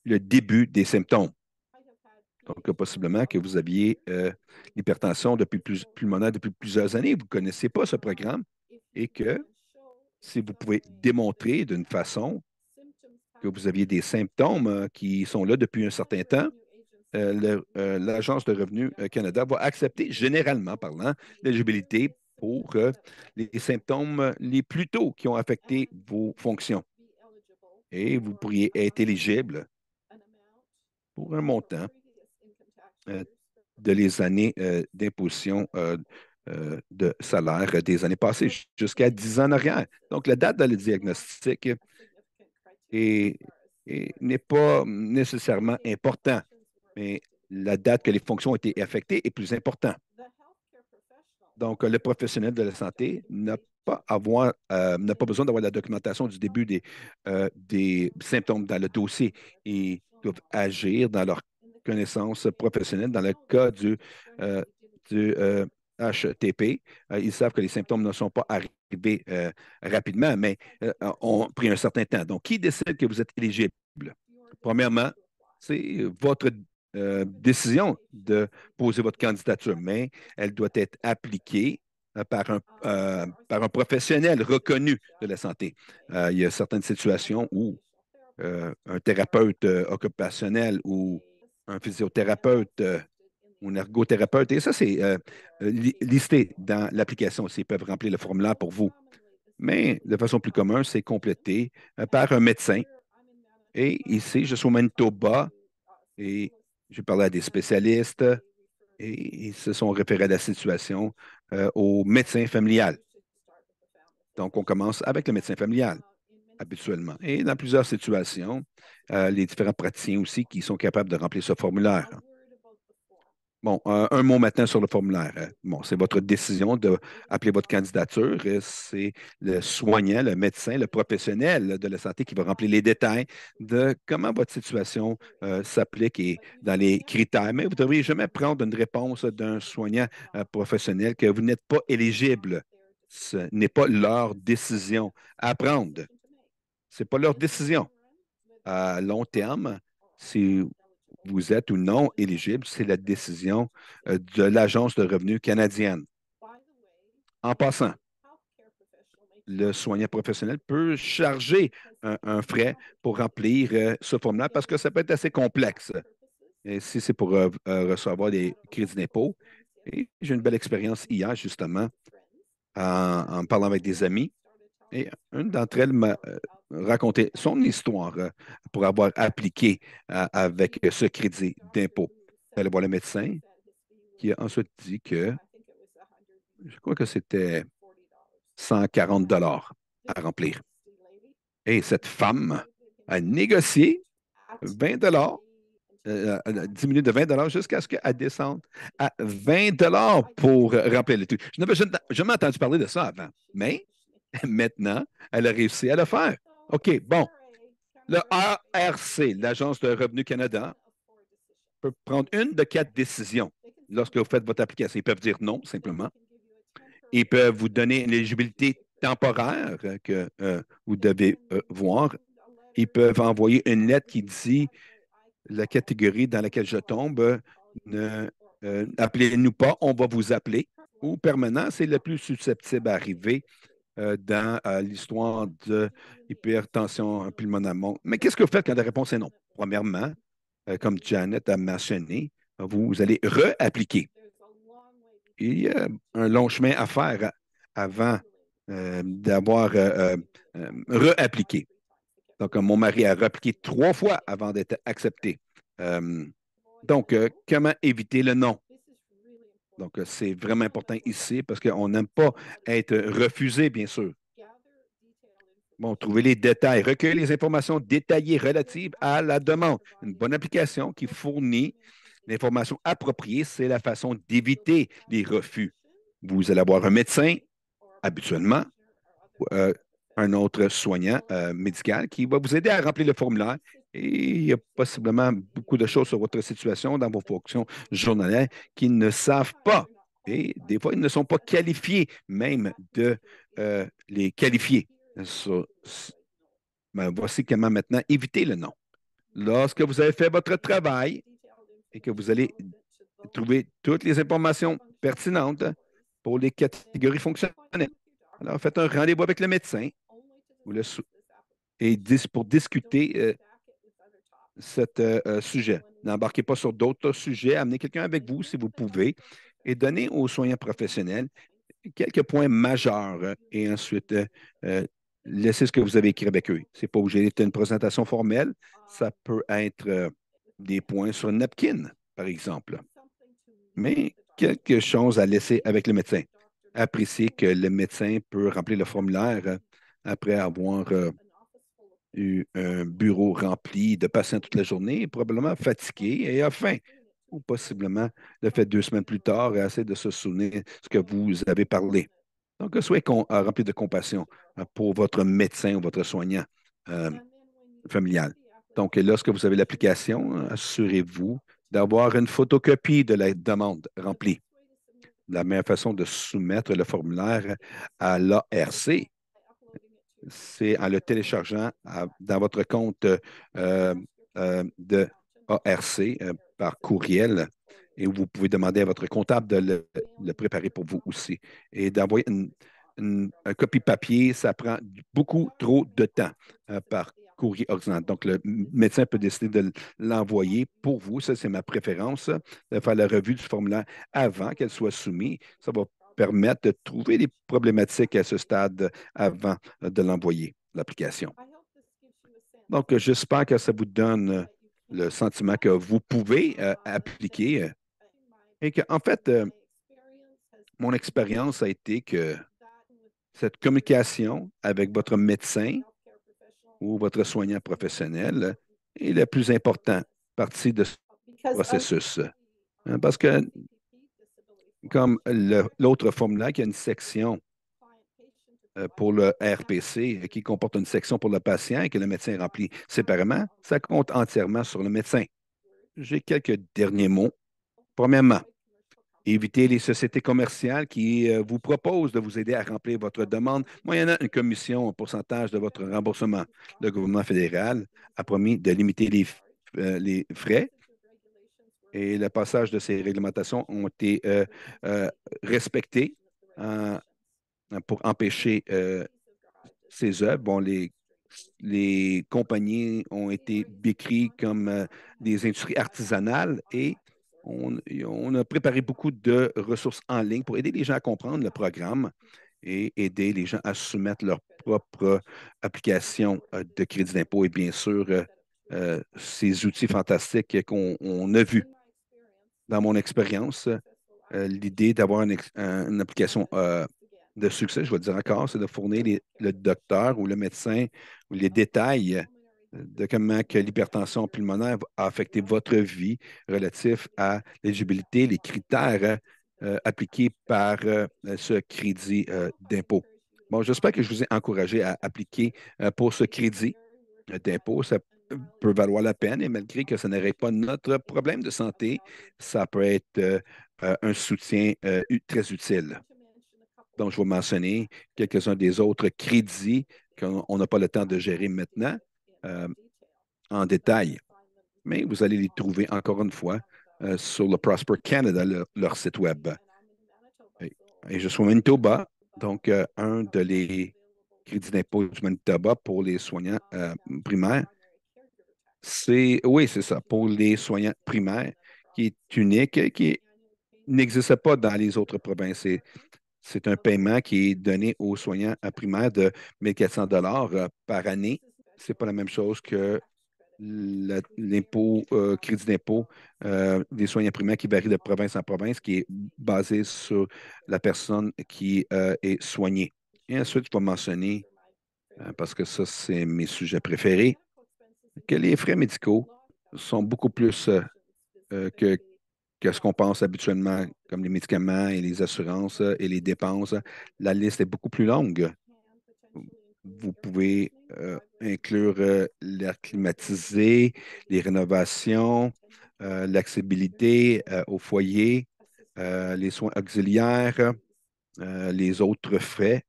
le début des symptômes. Donc, possiblement que vous aviez l'hypertension pulmonaire depuis plusieurs années, vous ne connaissez pas ce programme et que si vous pouvez démontrer d'une façon que vous aviez des symptômes qui sont là depuis un certain temps, l'Agence de revenus Canada va accepter, généralement parlant, l'éligibilité pour les symptômes les plus tôt qui ont affecté vos fonctions. Et vous pourriez être éligible pour un montant euh, de les années d'imposition de salaire des années passées, jusqu'à 10 ans en arrière. Donc, la date dans le diagnostic est- n'est pas nécessairement important, mais la date que les fonctions ont été affectées est plus importante. Donc, le professionnel de la santé n'a pas besoin d'avoir la documentation du début des symptômes dans le dossier. Ils doivent agir dans leur connaissance professionnelle. Dans le cas du HTP, ils savent que les symptômes ne sont pas arrivés rapidement, mais ont pris un certain temps. Donc, qui décide que vous êtes éligible? Premièrement, c'est votre décision de poser votre candidature, mais elle doit être appliquée par un professionnel reconnu de la santé. Il y a certaines situations où un thérapeute occupationnel ou un physiothérapeute un ergothérapeute. Et ça, c'est listé dans l'application aussi. Ils peuvent remplir le formulaire pour vous. Mais de façon plus commune, c'est complété par un médecin. Et ici, je suis au Manitoba et j'ai parlé à des spécialistes et ils se sont référés à la situation au médecin familial. Donc, on commence avec le médecin familial, habituellement. Et dans plusieurs situations, les différents praticiens aussi qui sont capables de remplir ce formulaire. Bon, un mot maintenant sur le formulaire. Bon, c'est votre décision d'appeler votre candidature. C'est le soignant, le médecin, le professionnel de la santé qui va remplir les détails de comment votre situation s'applique et dans les critères. Mais vous ne devriez jamais prendre une réponse d'un soignant professionnel que vous n'êtes pas éligible. Ce n'est pas leur décision à prendre. Ce n'est pas leur décision. À long terme, si vous êtes ou non éligible, c'est la décision de l'Agence de revenus canadienne. En passant, le soignant professionnel peut charger un frais pour remplir ce formulaire parce que ça peut être assez complexe. Et si c'est pour recevoir des crédits d'impôt, et j'ai une belle expérience hier, justement, en parlant avec des amis. Et une d'entre elles m'a raconté son histoire pour avoir appliqué avec ce crédit d'impôt. Elle voit le médecin qui a ensuite dit que, je crois que c'était 140 $ à remplir. Et cette femme a négocié 20 $, diminué de 20 $ jusqu'à ce qu'elle descende à 20 $ pour remplir le truc. Je n'avais jamais entendu parler de ça avant, mais maintenant, elle a réussi à le faire. OK, bon. Le ARC, l'Agence de Revenu Canada, peut prendre une de 4 décisions lorsque vous faites votre application. Ils peuvent dire non, simplement. Ils peuvent vous donner une éligibilité temporaire que vous devez voir. Ils peuvent envoyer une lettre qui dit la catégorie dans laquelle je tombe, appelez-nous pas, on va vous appeler. Ou permanent, c'est le plus susceptible à arriver dans l'histoire de l'hypertension pulmonaire. Mais qu'est-ce que vous faites quand la réponse est non? Premièrement, comme Janet a mentionné, vous allez réappliquer. Il y a un long chemin à faire avant d'avoir réappliqué. Donc, mon mari a réappliqué 3 fois avant d'être accepté. Donc, comment éviter le non? Donc, c'est vraiment important ici parce qu'on n'aime pas être refusé, bien sûr. Bon, trouver les détails, recueillir les informations détaillées relatives à la demande. Une bonne application qui fournit l'information appropriée, c'est la façon d'éviter les refus. Vous allez avoir un médecin, habituellement, un autre soignant médical qui va vous aider à remplir le formulaire. Et il y a possiblement beaucoup de choses sur votre situation dans vos fonctions journalières qu'ils ne savent pas. Et des fois, ils ne sont pas qualifiés même de les qualifier. Ben, voici comment maintenant éviter le non. Lorsque vous avez fait votre travail et que vous allez trouver toutes les informations pertinentes pour les catégories fonctionnelles, alors faites un rendez-vous avec le médecin et pour discuter ce sujet. N'embarquez pas sur d'autres sujets. Amenez quelqu'un avec vous si vous pouvez et donnez aux soignants professionnels quelques points majeurs et ensuite laissez ce que vous avez écrit avec eux. Ce n'est pas obligé d'être une présentation formelle. Ça peut être des points sur une napkin, par exemple. Mais quelque chose à laisser avec le médecin. Appréciez que le médecin peut remplir le formulaire après avoir eu un bureau rempli de patients toute la journée, probablement fatigué et a faim. Ou possiblement le fait 2 semaines plus tard et essayer de se souvenir de ce que vous avez parlé. Donc, soyez rempli de compassion pour votre médecin ou votre soignant familial. Donc, lorsque vous avez l'application, assurez-vous d'avoir une photocopie de la demande remplie. La meilleure façon de soumettre le formulaire à l'ARC, c'est en le téléchargeant dans votre compte de ARC par courriel et vous pouvez demander à votre comptable de le préparer pour vous aussi. Et d'envoyer une copie papier, ça prend beaucoup trop de temps par courrier ordinaire. Donc, le médecin peut décider de l'envoyer pour vous. Ça, c'est ma préférence, de faire la revue du formulaire avant qu'elle soit soumise. Ça va permettre de trouver des problématiques à ce stade avant de l'envoyer, l'application. Donc, j'espère que ça vous donne le sentiment que vous pouvez appliquer et que, en fait, mon expérience a été que cette communication avec votre médecin ou votre soignant professionnel est la plus importante partie de ce processus. Parce que, comme l'autre formulaire, qui a une section pour le RPC qui comporte une section pour le patient et que le médecin remplit séparément, ça compte entièrement sur le médecin. J'ai quelques derniers mots. Premièrement, évitez les sociétés commerciales qui vous proposent de vous aider à remplir votre demande moyennant une commission en pourcentage de votre remboursement. Le gouvernement fédéral a promis de limiter les frais et le passage de ces réglementations ont été respectés pour empêcher ces œuvres. Bon, les compagnies ont été décrites comme des industries artisanales et on a préparé beaucoup de ressources en ligne pour aider les gens à comprendre le programme et aider les gens à soumettre leur propre application de crédit d'impôt et bien sûr ces outils fantastiques qu'on a vus. Dans mon expérience, l'idée d'avoir une application de succès, je vais le dire encore, c'est de fournir le docteur ou le médecin ou les détails de comment que l'hypertension pulmonaire a affecté votre vie relatif à l'éligibilité, les critères appliqués par ce crédit d'impôt. Bon, j'espère que je vous ai encouragé à appliquer pour ce crédit d'impôt. Ça peut valoir la peine et malgré que ça n'aurait pas notre problème de santé, ça peut être un soutien très utile. Donc, je vais mentionner quelques-uns des autres crédits qu'on n'a pas le temps de gérer maintenant euh, en détail. Mais vous allez les trouver encore une fois sur le Prosper Canada, leur site web. Et je suis au Manitoba, donc un de les crédits d'impôt du Manitoba pour les soignants primaires. Oui, c'est ça, pour les soignants primaires, qui est unique, qui n'existe pas dans les autres provinces. C'est un paiement qui est donné aux soignants primaires de 1 400 par année. Ce n'est pas la même chose que l'impôt, crédit d'impôt des soignants primaires qui varie de province en province, qui est basé sur la personne qui est soignée. Et ensuite, je vais mentionner, parce que ça, c'est mes sujets préférés, que les frais médicaux sont beaucoup plus que ce qu'on pense habituellement, comme les médicaments et les assurances et les dépenses. La liste est beaucoup plus longue. Vous pouvez inclure l'air climatisé, les rénovations, l'accessibilité au foyer, les soins auxiliaires, les autres frais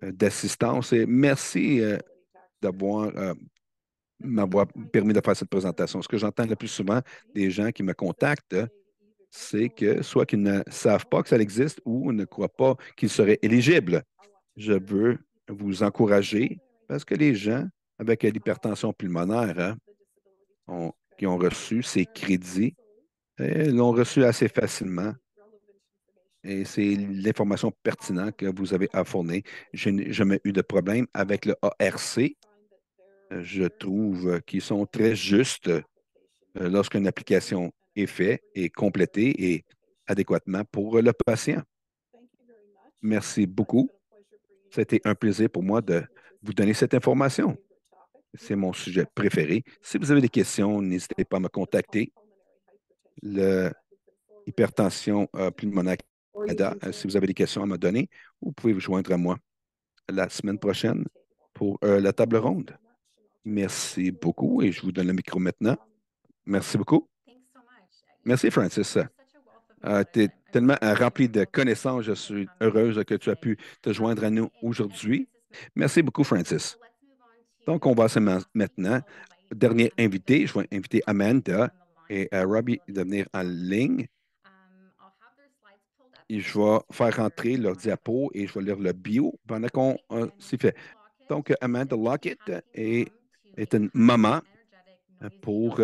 d'assistance. Et merci d'avoir m'avoir permis de faire cette présentation. Ce que j'entends le plus souvent des gens qui me contactent, c'est que soit qu'ils ne savent pas que ça existe ou ne croient pas qu'ils seraient éligibles. Je veux vous encourager parce que les gens avec l'hypertension pulmonaire qui ont reçu ces crédits l'ont reçu assez facilement et c'est l'information pertinente que vous avez à fournir. Je n'ai jamais eu de problème avec le ARC. Je trouve qu'ils sont très justes lorsqu'une application est faite et complétée et adéquatement pour le patient. Merci beaucoup. C'était un plaisir pour moi de vous donner cette information. C'est mon sujet préféré. Si vous avez des questions, n'hésitez pas à me contacter. L'hypertension pulmonaire Canada, si vous avez des questions à me donner, vous pouvez vous joindre à moi la semaine prochaine pour la table ronde. Merci beaucoup et je vous donne le micro maintenant. Merci beaucoup. Merci, Francis. Tu es tellement rempli de connaissances. Je suis heureuse que tu as pu te joindre à nous aujourd'hui. Merci beaucoup, Francis. Donc, on va se maintenant. Dernier invité, je vais inviter Amanda et Robbie de venir en ligne. Et je vais faire rentrer leur diapo et je vais lire le bio pendant qu'on s'y fait. Donc, Amanda Lockett est est une maman pour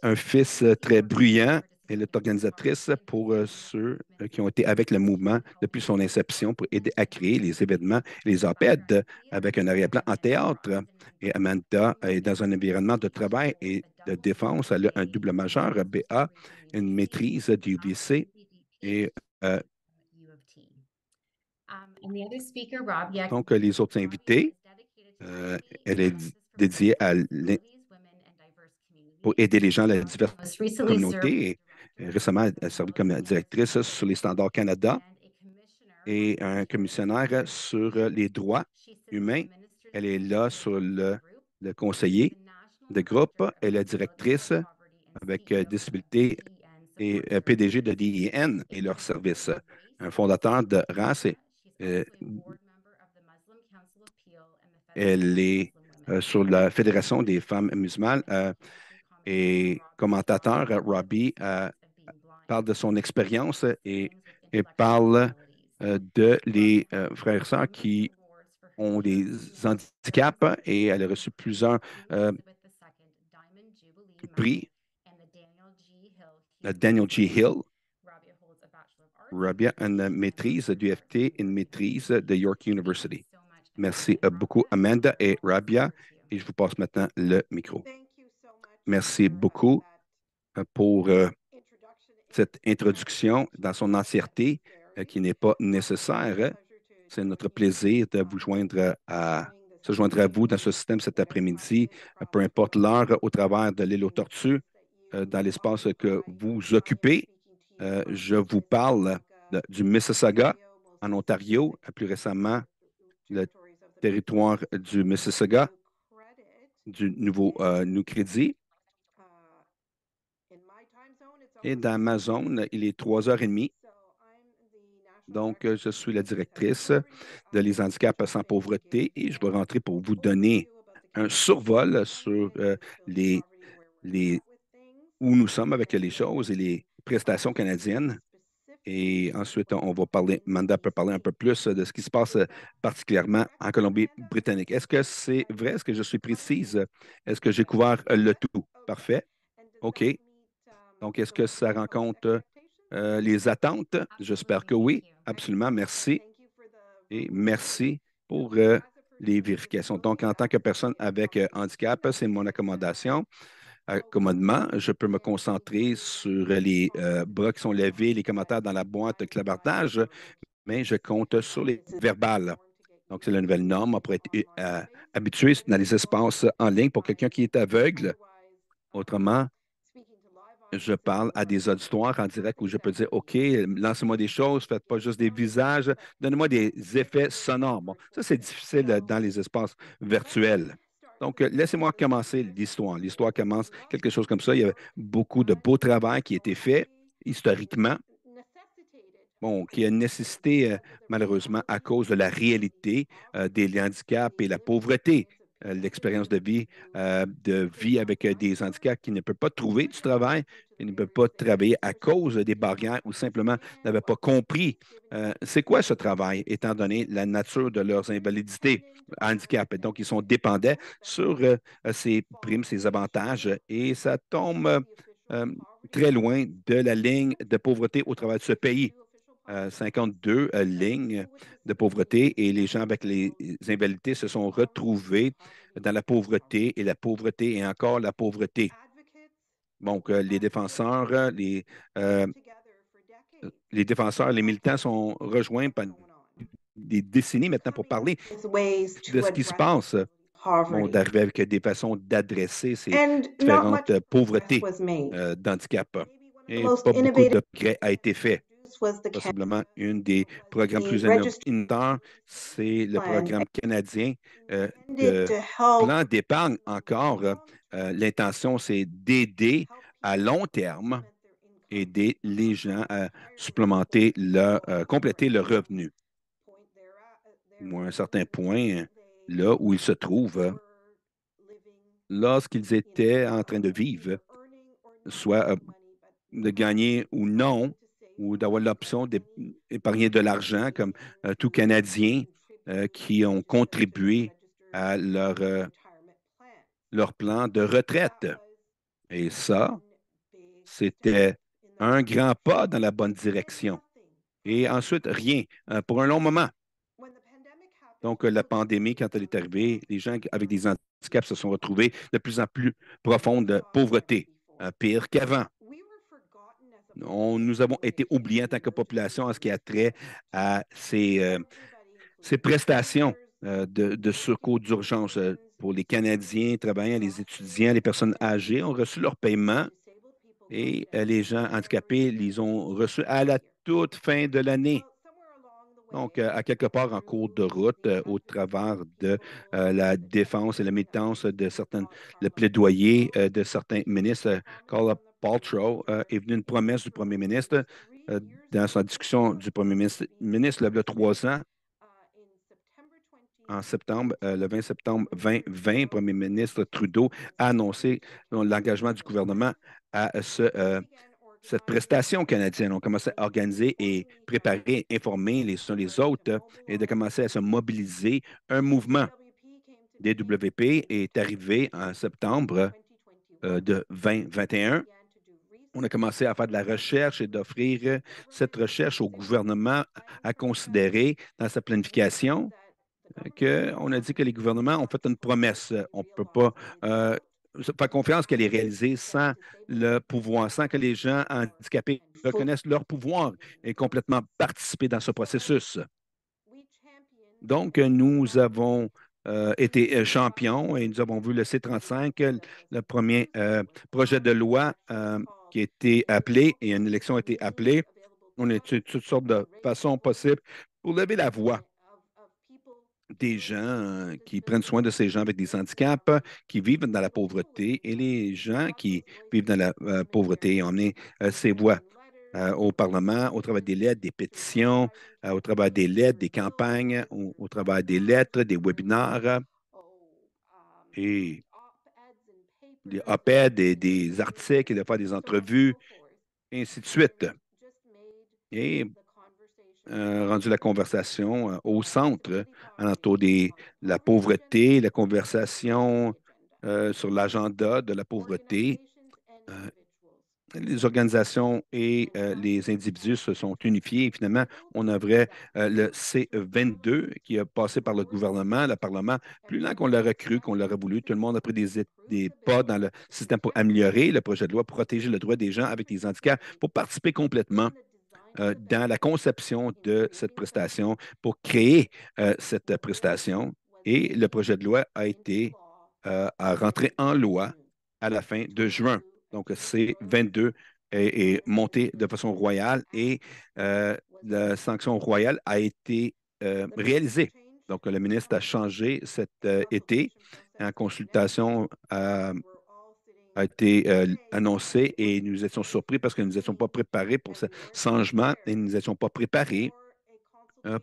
un fils très bruyant. Elle est organisatrice pour ceux qui ont été avec le mouvement depuis son inception pour aider à créer les événements, les OPED avec un arrière-plan en théâtre. Et Amanda est dans un environnement de travail et de défense. Elle a un double majeur, BA, une maîtrise du UBC et donc les autres invités. Elle est dédiée pour aider les gens de la diverse communauté. Et récemment, elle a servi comme directrice sur les standards Canada et un commissionnaire sur les droits humains. Elle est là sur le conseiller de groupe. Elle est directrice avec disabilité et PDG de DEN et leur service. Un fondateur de RAS. Elle est sur la Fédération des femmes musulmanes et commentateur. Robbie parle de son expérience et parle de les frères et sœurs qui ont des handicaps et elle a reçu plusieurs prix. Daniel G. Hill. Rabia a une maîtrise du FT, une maîtrise de York University. Merci beaucoup, Amanda et Rabia. Et je vous passe maintenant le micro. Merci beaucoup pour cette introduction dans son entièreté qui n'est pas nécessaire. C'est notre plaisir de vous joindre se joindre à vous dans ce système cet après-midi, peu importe l'heure au travers de l'île aux Tortues, dans l'espace que vous occupez. Je vous parle du Mississauga en Ontario, plus récemment le territoire du Mississauga, du nouveau New Crédit. Et dans ma zone, il est 3h30. Donc, je suis la directrice de Les handicaps sans pauvreté et je vais rentrer pour vous donner un survol sur où nous sommes avec les choses et les prestations canadiennes. Et ensuite, on va parler, Manda peut parler un peu plus de ce qui se passe particulièrement en Colombie-Britannique. Est-ce que c'est vrai? Est-ce que je suis précise? Est-ce que j'ai couvert le tout? Parfait. OK. Donc, est-ce que ça rencontre les attentes? J'espère que oui. Absolument. Merci. Et merci pour les vérifications. Donc, en tant que personne avec handicap, c'est mon accommodation. Accommodement, je peux me concentrer sur les bras qui sont levés, les commentaires dans la boîte clavardage, mais je compte sur les verbales. Donc, c'est la nouvelle norme. On pourrait être habitué dans les espaces en ligne pour quelqu'un qui est aveugle. Autrement, je parle à des auditoires en direct où je peux dire, OK, lancez-moi des choses, faites pas juste des visages, donnez-moi des effets sonores. Bon, ça, c'est difficile dans les espaces virtuels. Donc, laissez-moi commencer l'histoire. L'histoire commence quelque chose comme ça. Il y a beaucoup de beau travail qui a été fait historiquement, bon, qui a nécessité, malheureusement, à cause de la réalité des handicaps et la pauvreté, l'expérience de vie avec des handicaps qui ne peuvent pas trouver du travail, qui ne peuvent pas travailler à cause des barrières ou simplement n'avaient pas compris c'est quoi ce travail, étant donné la nature de leurs invalidités, handicaps. Donc, ils sont dépendants sur ces primes, ces avantages, et ça tombe euh, très loin de la ligne de pauvreté au travers de ce pays. 52 lignes de pauvreté et les gens avec les invalidités se sont retrouvés dans la pauvreté et encore la pauvreté. Donc, les défenseurs, les militants sont rejoints par des décennies maintenant pour parler de ce qui se passe. Bon, d'arriver avec des façons d'adresser ces différentes pauvretés d'handicap. Et pas beaucoup de progrès a été fait. Possiblement un des programmes plus innovants, c'est le programme canadien de plan d'épargne encore. L'intention, c'est d'aider à long terme, aider les gens à compléter leur revenu. Ou à un certain point, là où ils se trouvent, lorsqu'ils étaient en train de vivre, soit de gagner ou non, ou d'avoir l'option d'épargner de l'argent, comme tout Canadien qui ont contribué à leur leur plan de retraite. Et ça, c'était un grand pas dans la bonne direction. Et ensuite, rien pour un long moment. Donc, la pandémie, quand elle est arrivée, les gens avec des handicaps se sont retrouvés de plus en plus profonde pauvreté, pire qu'avant. Nous avons été oubliés en tant que population en ce qui a trait à ces prestations de secours d'urgence pour les Canadiens travaillant, les étudiants, les personnes âgées ont reçu leur paiement et les gens handicapés les ont reçus à la toute fin de l'année. Donc, à quelque part en cours de route, au travers de la défense et la militance de certaines, le plaidoyer de certains ministres, Carla Paltrow est venue une promesse du premier ministre euh, dans sa discussion du premier ministre il y a 3 ans, en septembre, le 20 septembre 2020, le premier ministre Trudeau a annoncé l'engagement du gouvernement à cette prestation canadienne. On commençait à organiser et préparer, informer les uns les autres et de commencer à se mobiliser. Un mouvement DWP est arrivé en septembre de 2021. On a commencé à faire de la recherche et d'offrir cette recherche au gouvernement à considérer dans sa planification. On a dit que les gouvernements ont fait une promesse. On ne peut pas faire confiance qu'elle est réalisée sans le pouvoir, sans que les gens handicapés reconnaissent leur pouvoir et complètement participer dans ce processus. Donc, nous avons été champions et nous avons vu le C-35, le premier projet de loi qui a été appelé et une élection a été appelée. On a étudié toutes sortes de façons possibles pour lever la voix des gens qui prennent soin de ces gens avec des handicaps, qui vivent dans la pauvreté et les gens qui vivent dans la pauvreté et emmener ces voix au Parlement au travers des lettres, des pétitions, au travers des lettres, des campagnes, au travers des lettres, des webinaires et des op-eds et des articles et de faire des entrevues, et ainsi de suite. Et rendu la conversation au centre, alentour de la pauvreté, la conversation sur l'agenda de la pauvreté. Euh, les organisations et les individus se sont unifiés et finalement, on avait le C-22 qui a passé par le gouvernement, le Parlement, plus lent qu'on l'aurait cru, qu'on l'aurait voulu. Tout le monde a pris des pas dans le système pour améliorer le projet de loi, pour protéger le droit des gens avec des handicaps, pour participer complètement dans la conception de cette prestation pour créer cette prestation. Et le projet de loi a été à rentrer en loi à la fin de juin. Donc, C-22 est monté de façon royale et la sanction royale a été réalisée. Donc, le ministre a changé cet été en consultation a été annoncé et nous étions surpris parce que nous n'étions pas préparés pour ce changement et nous n'étions pas préparés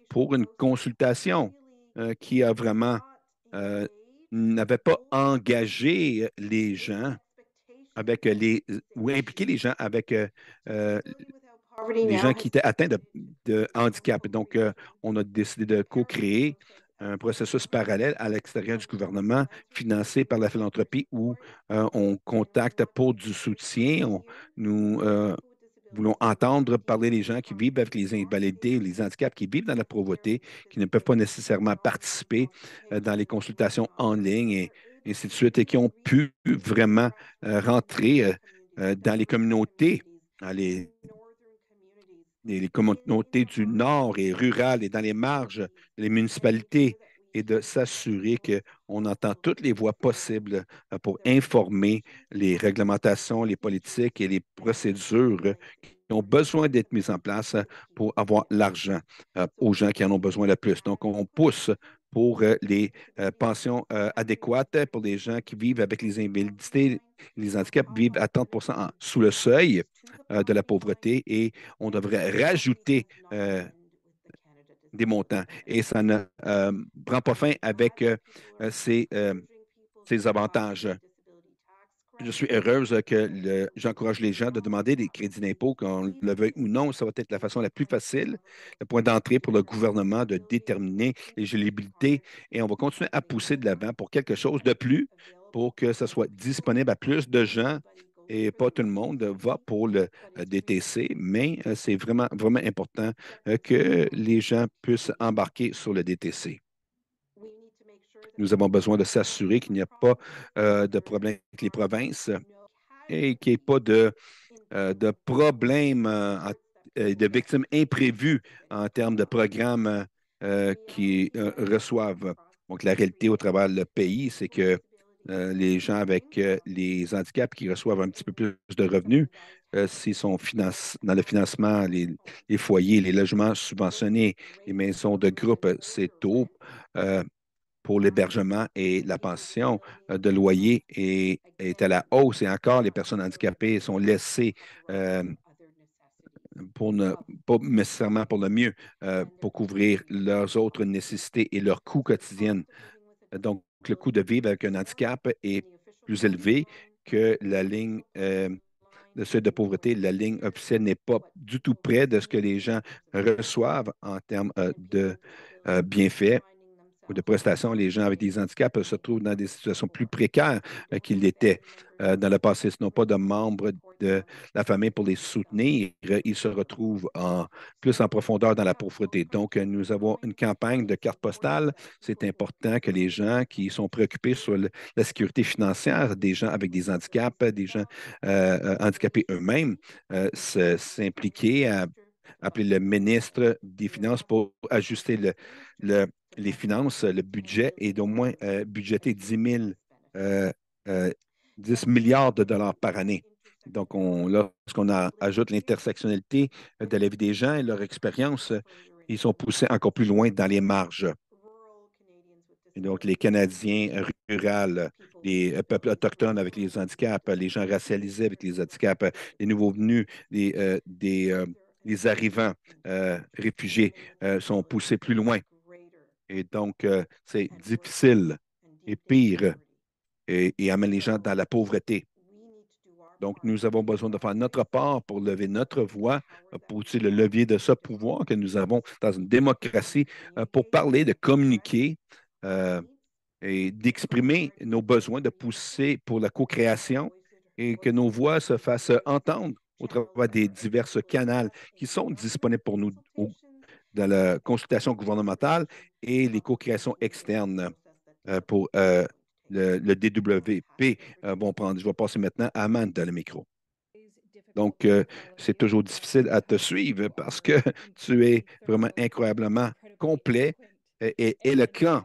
pour une consultation qui a vraiment n'avait pas engagé les gens avec ou impliqué les gens avec euh, les gens qui étaient atteints de handicap. Donc, on a décidé de co-créer un processus parallèle à l'extérieur du gouvernement, financé par la philanthropie, où on contacte pour du soutien. Nous voulons entendre parler des gens qui vivent avec les invalidités, les handicaps, qui vivent dans la pauvreté, qui ne peuvent pas nécessairement participer dans les consultations en ligne et ainsi de suite, et qui ont pu vraiment rentrer dans les communautés, dans les communautés du Nord et rurales et dans les marges des municipalités et de s'assurer qu'on entend toutes les voix possibles pour informer les réglementations, les politiques et les procédures qui ont besoin d'être mises en place pour avoir l'argent aux gens qui en ont besoin le plus. Donc, on pousse pour les pensions adéquates pour les gens qui vivent avec les invalidités, les handicaps vivent à 30 sous le seuil de la pauvreté et on devrait rajouter des montants. Et ça ne prend pas fin avec ces avantages. Je suis heureuse que j'encourage les gens de demander des crédits d'impôt, qu'on le veuille ou non. Ça va être la façon la plus facile, le point d'entrée pour le gouvernement de déterminer l'éligibilité. Et on va continuer à pousser de l'avant pour quelque chose de plus pour que ça soit disponible à plus de gens et pas tout le monde va pour le DTC, mais c'est vraiment, vraiment important que les gens puissent embarquer sur le DTC. Nous avons besoin de s'assurer qu'il n'y a pas de problème avec les provinces et qu'il n'y ait pas de problèmes de victimes imprévues en termes de programmes qui reçoivent. Donc, la réalité au travers le pays, c'est que les gens avec les handicaps qui reçoivent un petit peu plus de revenus, s'ils sont dans le financement, les foyers, les logements subventionnés, les maisons de groupe, c'est taux pour l'hébergement et la pension de loyer est à la hausse et encore les personnes handicapées sont laissées euh, pour ne pas nécessairement pour le mieux, pour couvrir leurs autres nécessités et leurs coûts quotidiens. Donc, le coût de vivre avec un handicap est plus élevé que la ligne de seuil de pauvreté. La ligne officielle n'est pas du tout près de ce que les gens reçoivent en termes de bienfaits ou de prestations, les gens avec des handicaps se trouvent dans des situations plus précaires qu'ils l'étaient dans le passé. Ce n'ont pas de membres de la famille pour les soutenir. Ils se retrouvent plus en profondeur dans la pauvreté. Donc, nous avons une campagne de cartes postales. C'est important que les gens qui sont préoccupés sur la sécurité financière des gens avec des handicaps, des gens handicapés eux-mêmes, s'impliquer à appeler le ministre des Finances pour ajuster le les finances, le budget est d'au moins budgété euh, euh, 10 milliards de dollars par année. Donc, lorsqu'on ajoute l'intersectionnalité de la vie des gens et leur expérience, ils sont poussés encore plus loin dans les marges. Et donc, les Canadiens ruraux, les peuples autochtones avec les handicaps, les gens racialisés avec les handicaps, les nouveaux venus, les arrivants réfugiés sont poussés plus loin. Et donc, c'est difficile et pire et amène les gens dans la pauvreté. Donc, nous avons besoin de faire notre part pour lever notre voix, pour utiliser le levier de ce pouvoir que nous avons dans une démocratie, pour parler, de communiquer et d'exprimer nos besoins, de pousser pour la co-création et que nos voix se fassent entendre au travers des diverses canaux qui sont disponibles pour nous dans la consultation gouvernementale et les co-créations externes pour le DWP vont prendre. Je vais passer maintenant à Amanda le micro. Donc, c'est toujours difficile à te suivre parce que tu es vraiment incroyablement complet et éloquent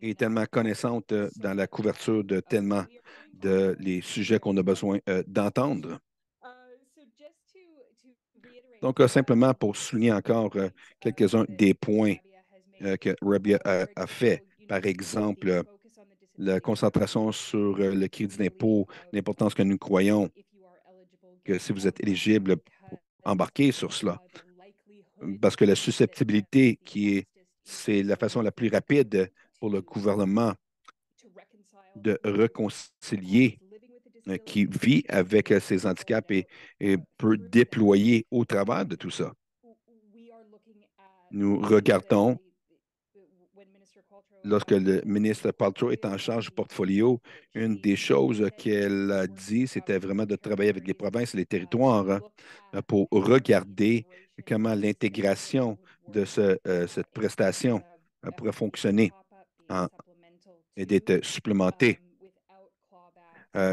et tellement connaissante dans la couverture de tellement de les sujets qu'on a besoin d'entendre. Donc, simplement pour souligner encore quelques-uns des points que Rabia a fait. Par exemple, la concentration sur le crédit d'impôt, l'importance que nous croyons que si vous êtes éligible pour embarquer sur cela, parce que la susceptibilité c'est la façon la plus rapide pour le gouvernement de réconcilier qui vit avec ses handicaps et peut déployer au travers de tout ça. Nous regardons lorsque le ministre Paltrow est en charge du portfolio, une des choses qu'elle a dit, c'était vraiment de travailler avec les provinces et les territoires pour regarder comment l'intégration de cette prestation pourrait fonctionner en- et d'être supplémentée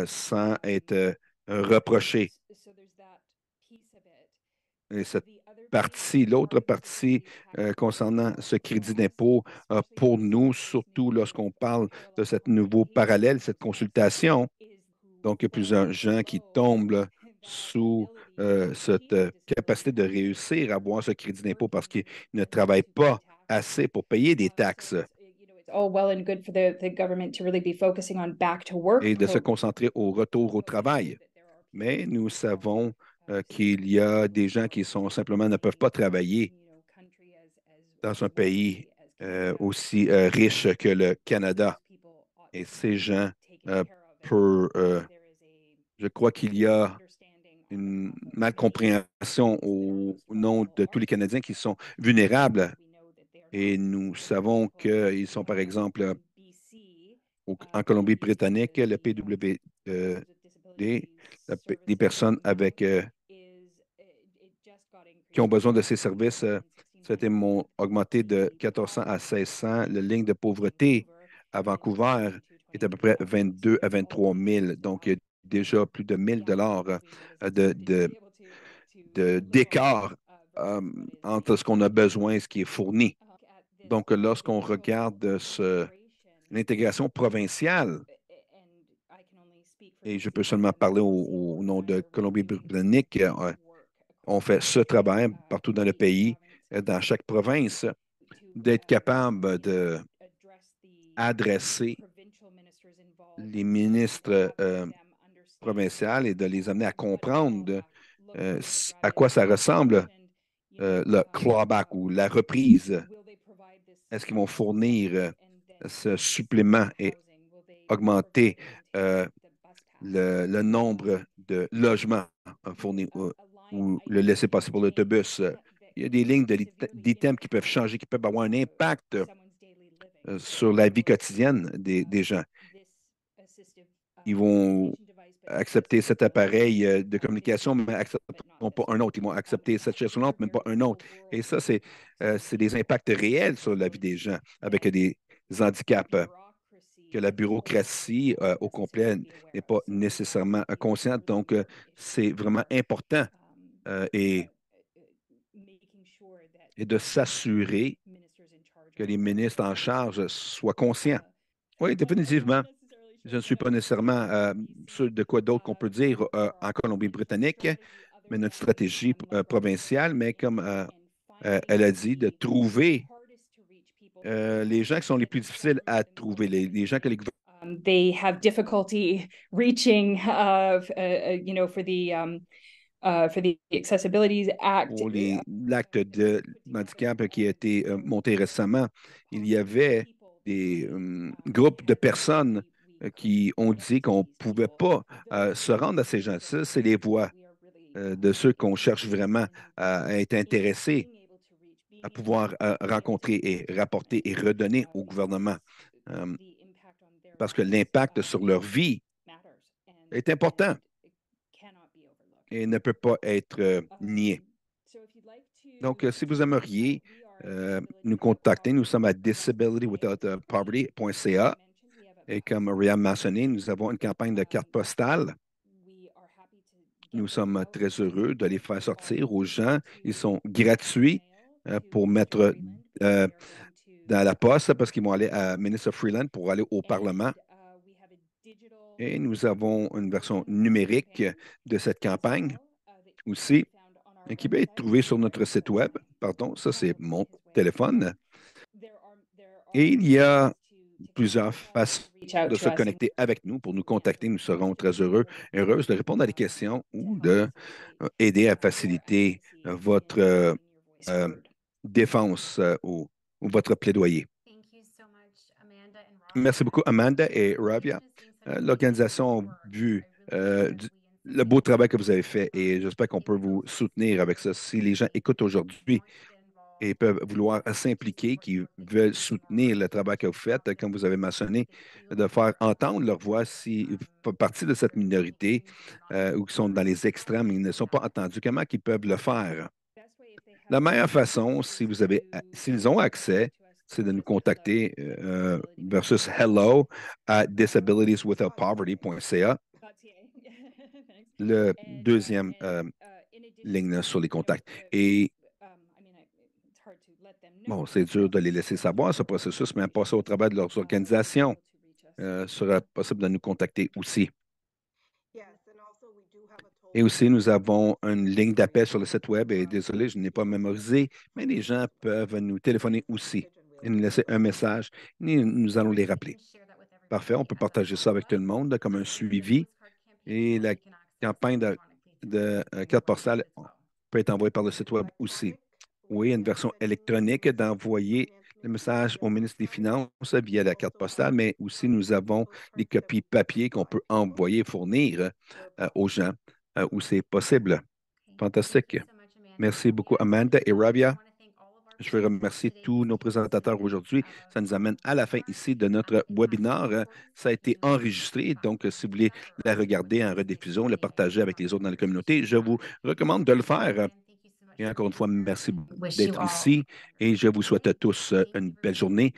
sans être reproché. Et cette l'autre partie concernant ce crédit d'impôt, pour nous, surtout lorsqu'on parle de ce nouveau parallèle, cette consultation, donc il y a plusieurs gens qui tombent sous cette capacité de réussir à avoir ce crédit d'impôt parce qu'ils ne travaillent pas assez pour payer des taxes all well and good for the government to really be focusing on back to work et de se concentrer au retour au travail. Mais nous savons qu'il y a des gens qui sont simplement ne peuvent pas travailler dans un pays aussi riche que le Canada. Et ces gens euh, je crois qu'il y a une malcompréhension au nom de tous les Canadiens qui sont vulnérables. Et nous savons qu'ils sont, par exemple, en Colombie-Britannique, le PWD, les personnes avec, qui ont besoin de ces services, ça a été augmenté de 1400 à 1600. La ligne de pauvreté à Vancouver est à peu près 22 à 23 000. Donc, il y a déjà plus de 1 000 d'écart entre ce qu'on a besoin et ce qui est fourni. Donc, lorsqu'on regarde l'intégration provinciale, et je peux seulement parler au nom de Colombie-Britannique, on fait ce travail partout dans le pays, dans chaque province, d'être capable d'adresser les ministres provinciaux et de les amener à comprendre à quoi ça ressemble le clawback ou la reprise. Est-ce qu'ils vont fournir ce supplément et augmenter le nombre de logements fournis ou le laisser passer pour l'autobus? Il y a des lignes d'items qui peuvent changer, qui peuvent avoir un impact sur la vie quotidienne des gens. Ils vont accepter cet appareil de communication, mais accepteront pas un autre. Ils vont accepter cette chaise roulante, mais pas un autre. Et ça, c'est des impacts réels sur la vie des gens avec des handicaps que la bureaucratie au complet n'est pas nécessairement consciente. Donc, c'est vraiment important et de s'assurer que les ministres en charge soient conscients. Oui, définitivement. Je ne suis pas nécessairement sûr de quoi d'autre qu'on peut dire en Colombie-Britannique, mais notre stratégie provinciale, mais comme elle a dit, de trouver les gens qui sont les plus difficiles à trouver, les gens que les gouvernements they have difficulty reaching, for the Accessibility Act. pour l'acte de handicap qui a été monté récemment, il y avait des groupes de personnes qui ont dit qu'on ne pouvait pas se rendre à ces gens. Ça, c'est les voix de ceux qu'on cherche vraiment à être intéressés à pouvoir rencontrer et rapporter et redonner au gouvernement. Parce que l'impact sur leur vie est important et ne peut pas être nié. Donc, si vous aimeriez nous contacter, nous sommes à disabilitywithoutpoverty.ca et comme Maria m'a mentionné, nous avons une campagne de cartes postales. Nous sommes très heureux de les faire sortir aux gens. Ils sont gratuits pour mettre dans la poste parce qu'ils vont aller à Minister Freeland pour aller au Parlement. Et nous avons une version numérique de cette campagne aussi qui peut être trouvée sur notre site Web. Pardon, ça c'est mon téléphone. Et il y a plusieurs façons de se connecter avec nous pour nous contacter. Nous serons très heureuses de répondre à des questions ou d'aider à faciliter votre défense ou votre plaidoyer. Merci beaucoup, Amanda et Ravia. L'organisation a vu le beau travail que vous avez fait et j'espère qu'on peut vous soutenir avec ça. Si les gens écoutent aujourd'hui et peuvent vouloir s'impliquer, qui veulent soutenir le travail que vous faites, comme vous avez mentionné, de faire entendre leur voix s'ils font partie de cette minorité ou qui sont dans les extrêmes, ils ne sont pas entendus. Comment ils peuvent le faire? La meilleure façon, s'ils ont accès, c'est de nous contacter versus hello à disabilitieswithoutpoverty.ca. Le deuxième ligne sur les contacts. Et bon, c'est dur de les laisser savoir ce processus, mais passer au travail de leurs organisations sera possible de nous contacter aussi. Et aussi, nous avons une ligne d'appel sur le site Web. Et désolé, je n'ai pas mémorisé, mais les gens peuvent nous téléphoner aussi et nous laisser un message. Et nous allons les rappeler. Parfait, on peut partager ça avec tout le monde comme un suivi. Et la campagne de carte postale peut être envoyée par le site Web aussi. Oui, il y a une version électronique d'envoyer le message au ministre des Finances via la carte postale, mais aussi nous avons des copies papier qu'on peut envoyer et fournir aux gens où c'est possible. Fantastique. Merci beaucoup, Amanda et Ravia. Je veux remercier tous nos présentateurs aujourd'hui. Ça nous amène à la fin ici de notre webinaire. Ça a été enregistré, donc si vous voulez la regarder en rediffusion, le partager avec les autres dans la communauté, je vous recommande de le faire. Et encore une fois, merci Wish you d'être all ici et je vous souhaite à tous une belle journée.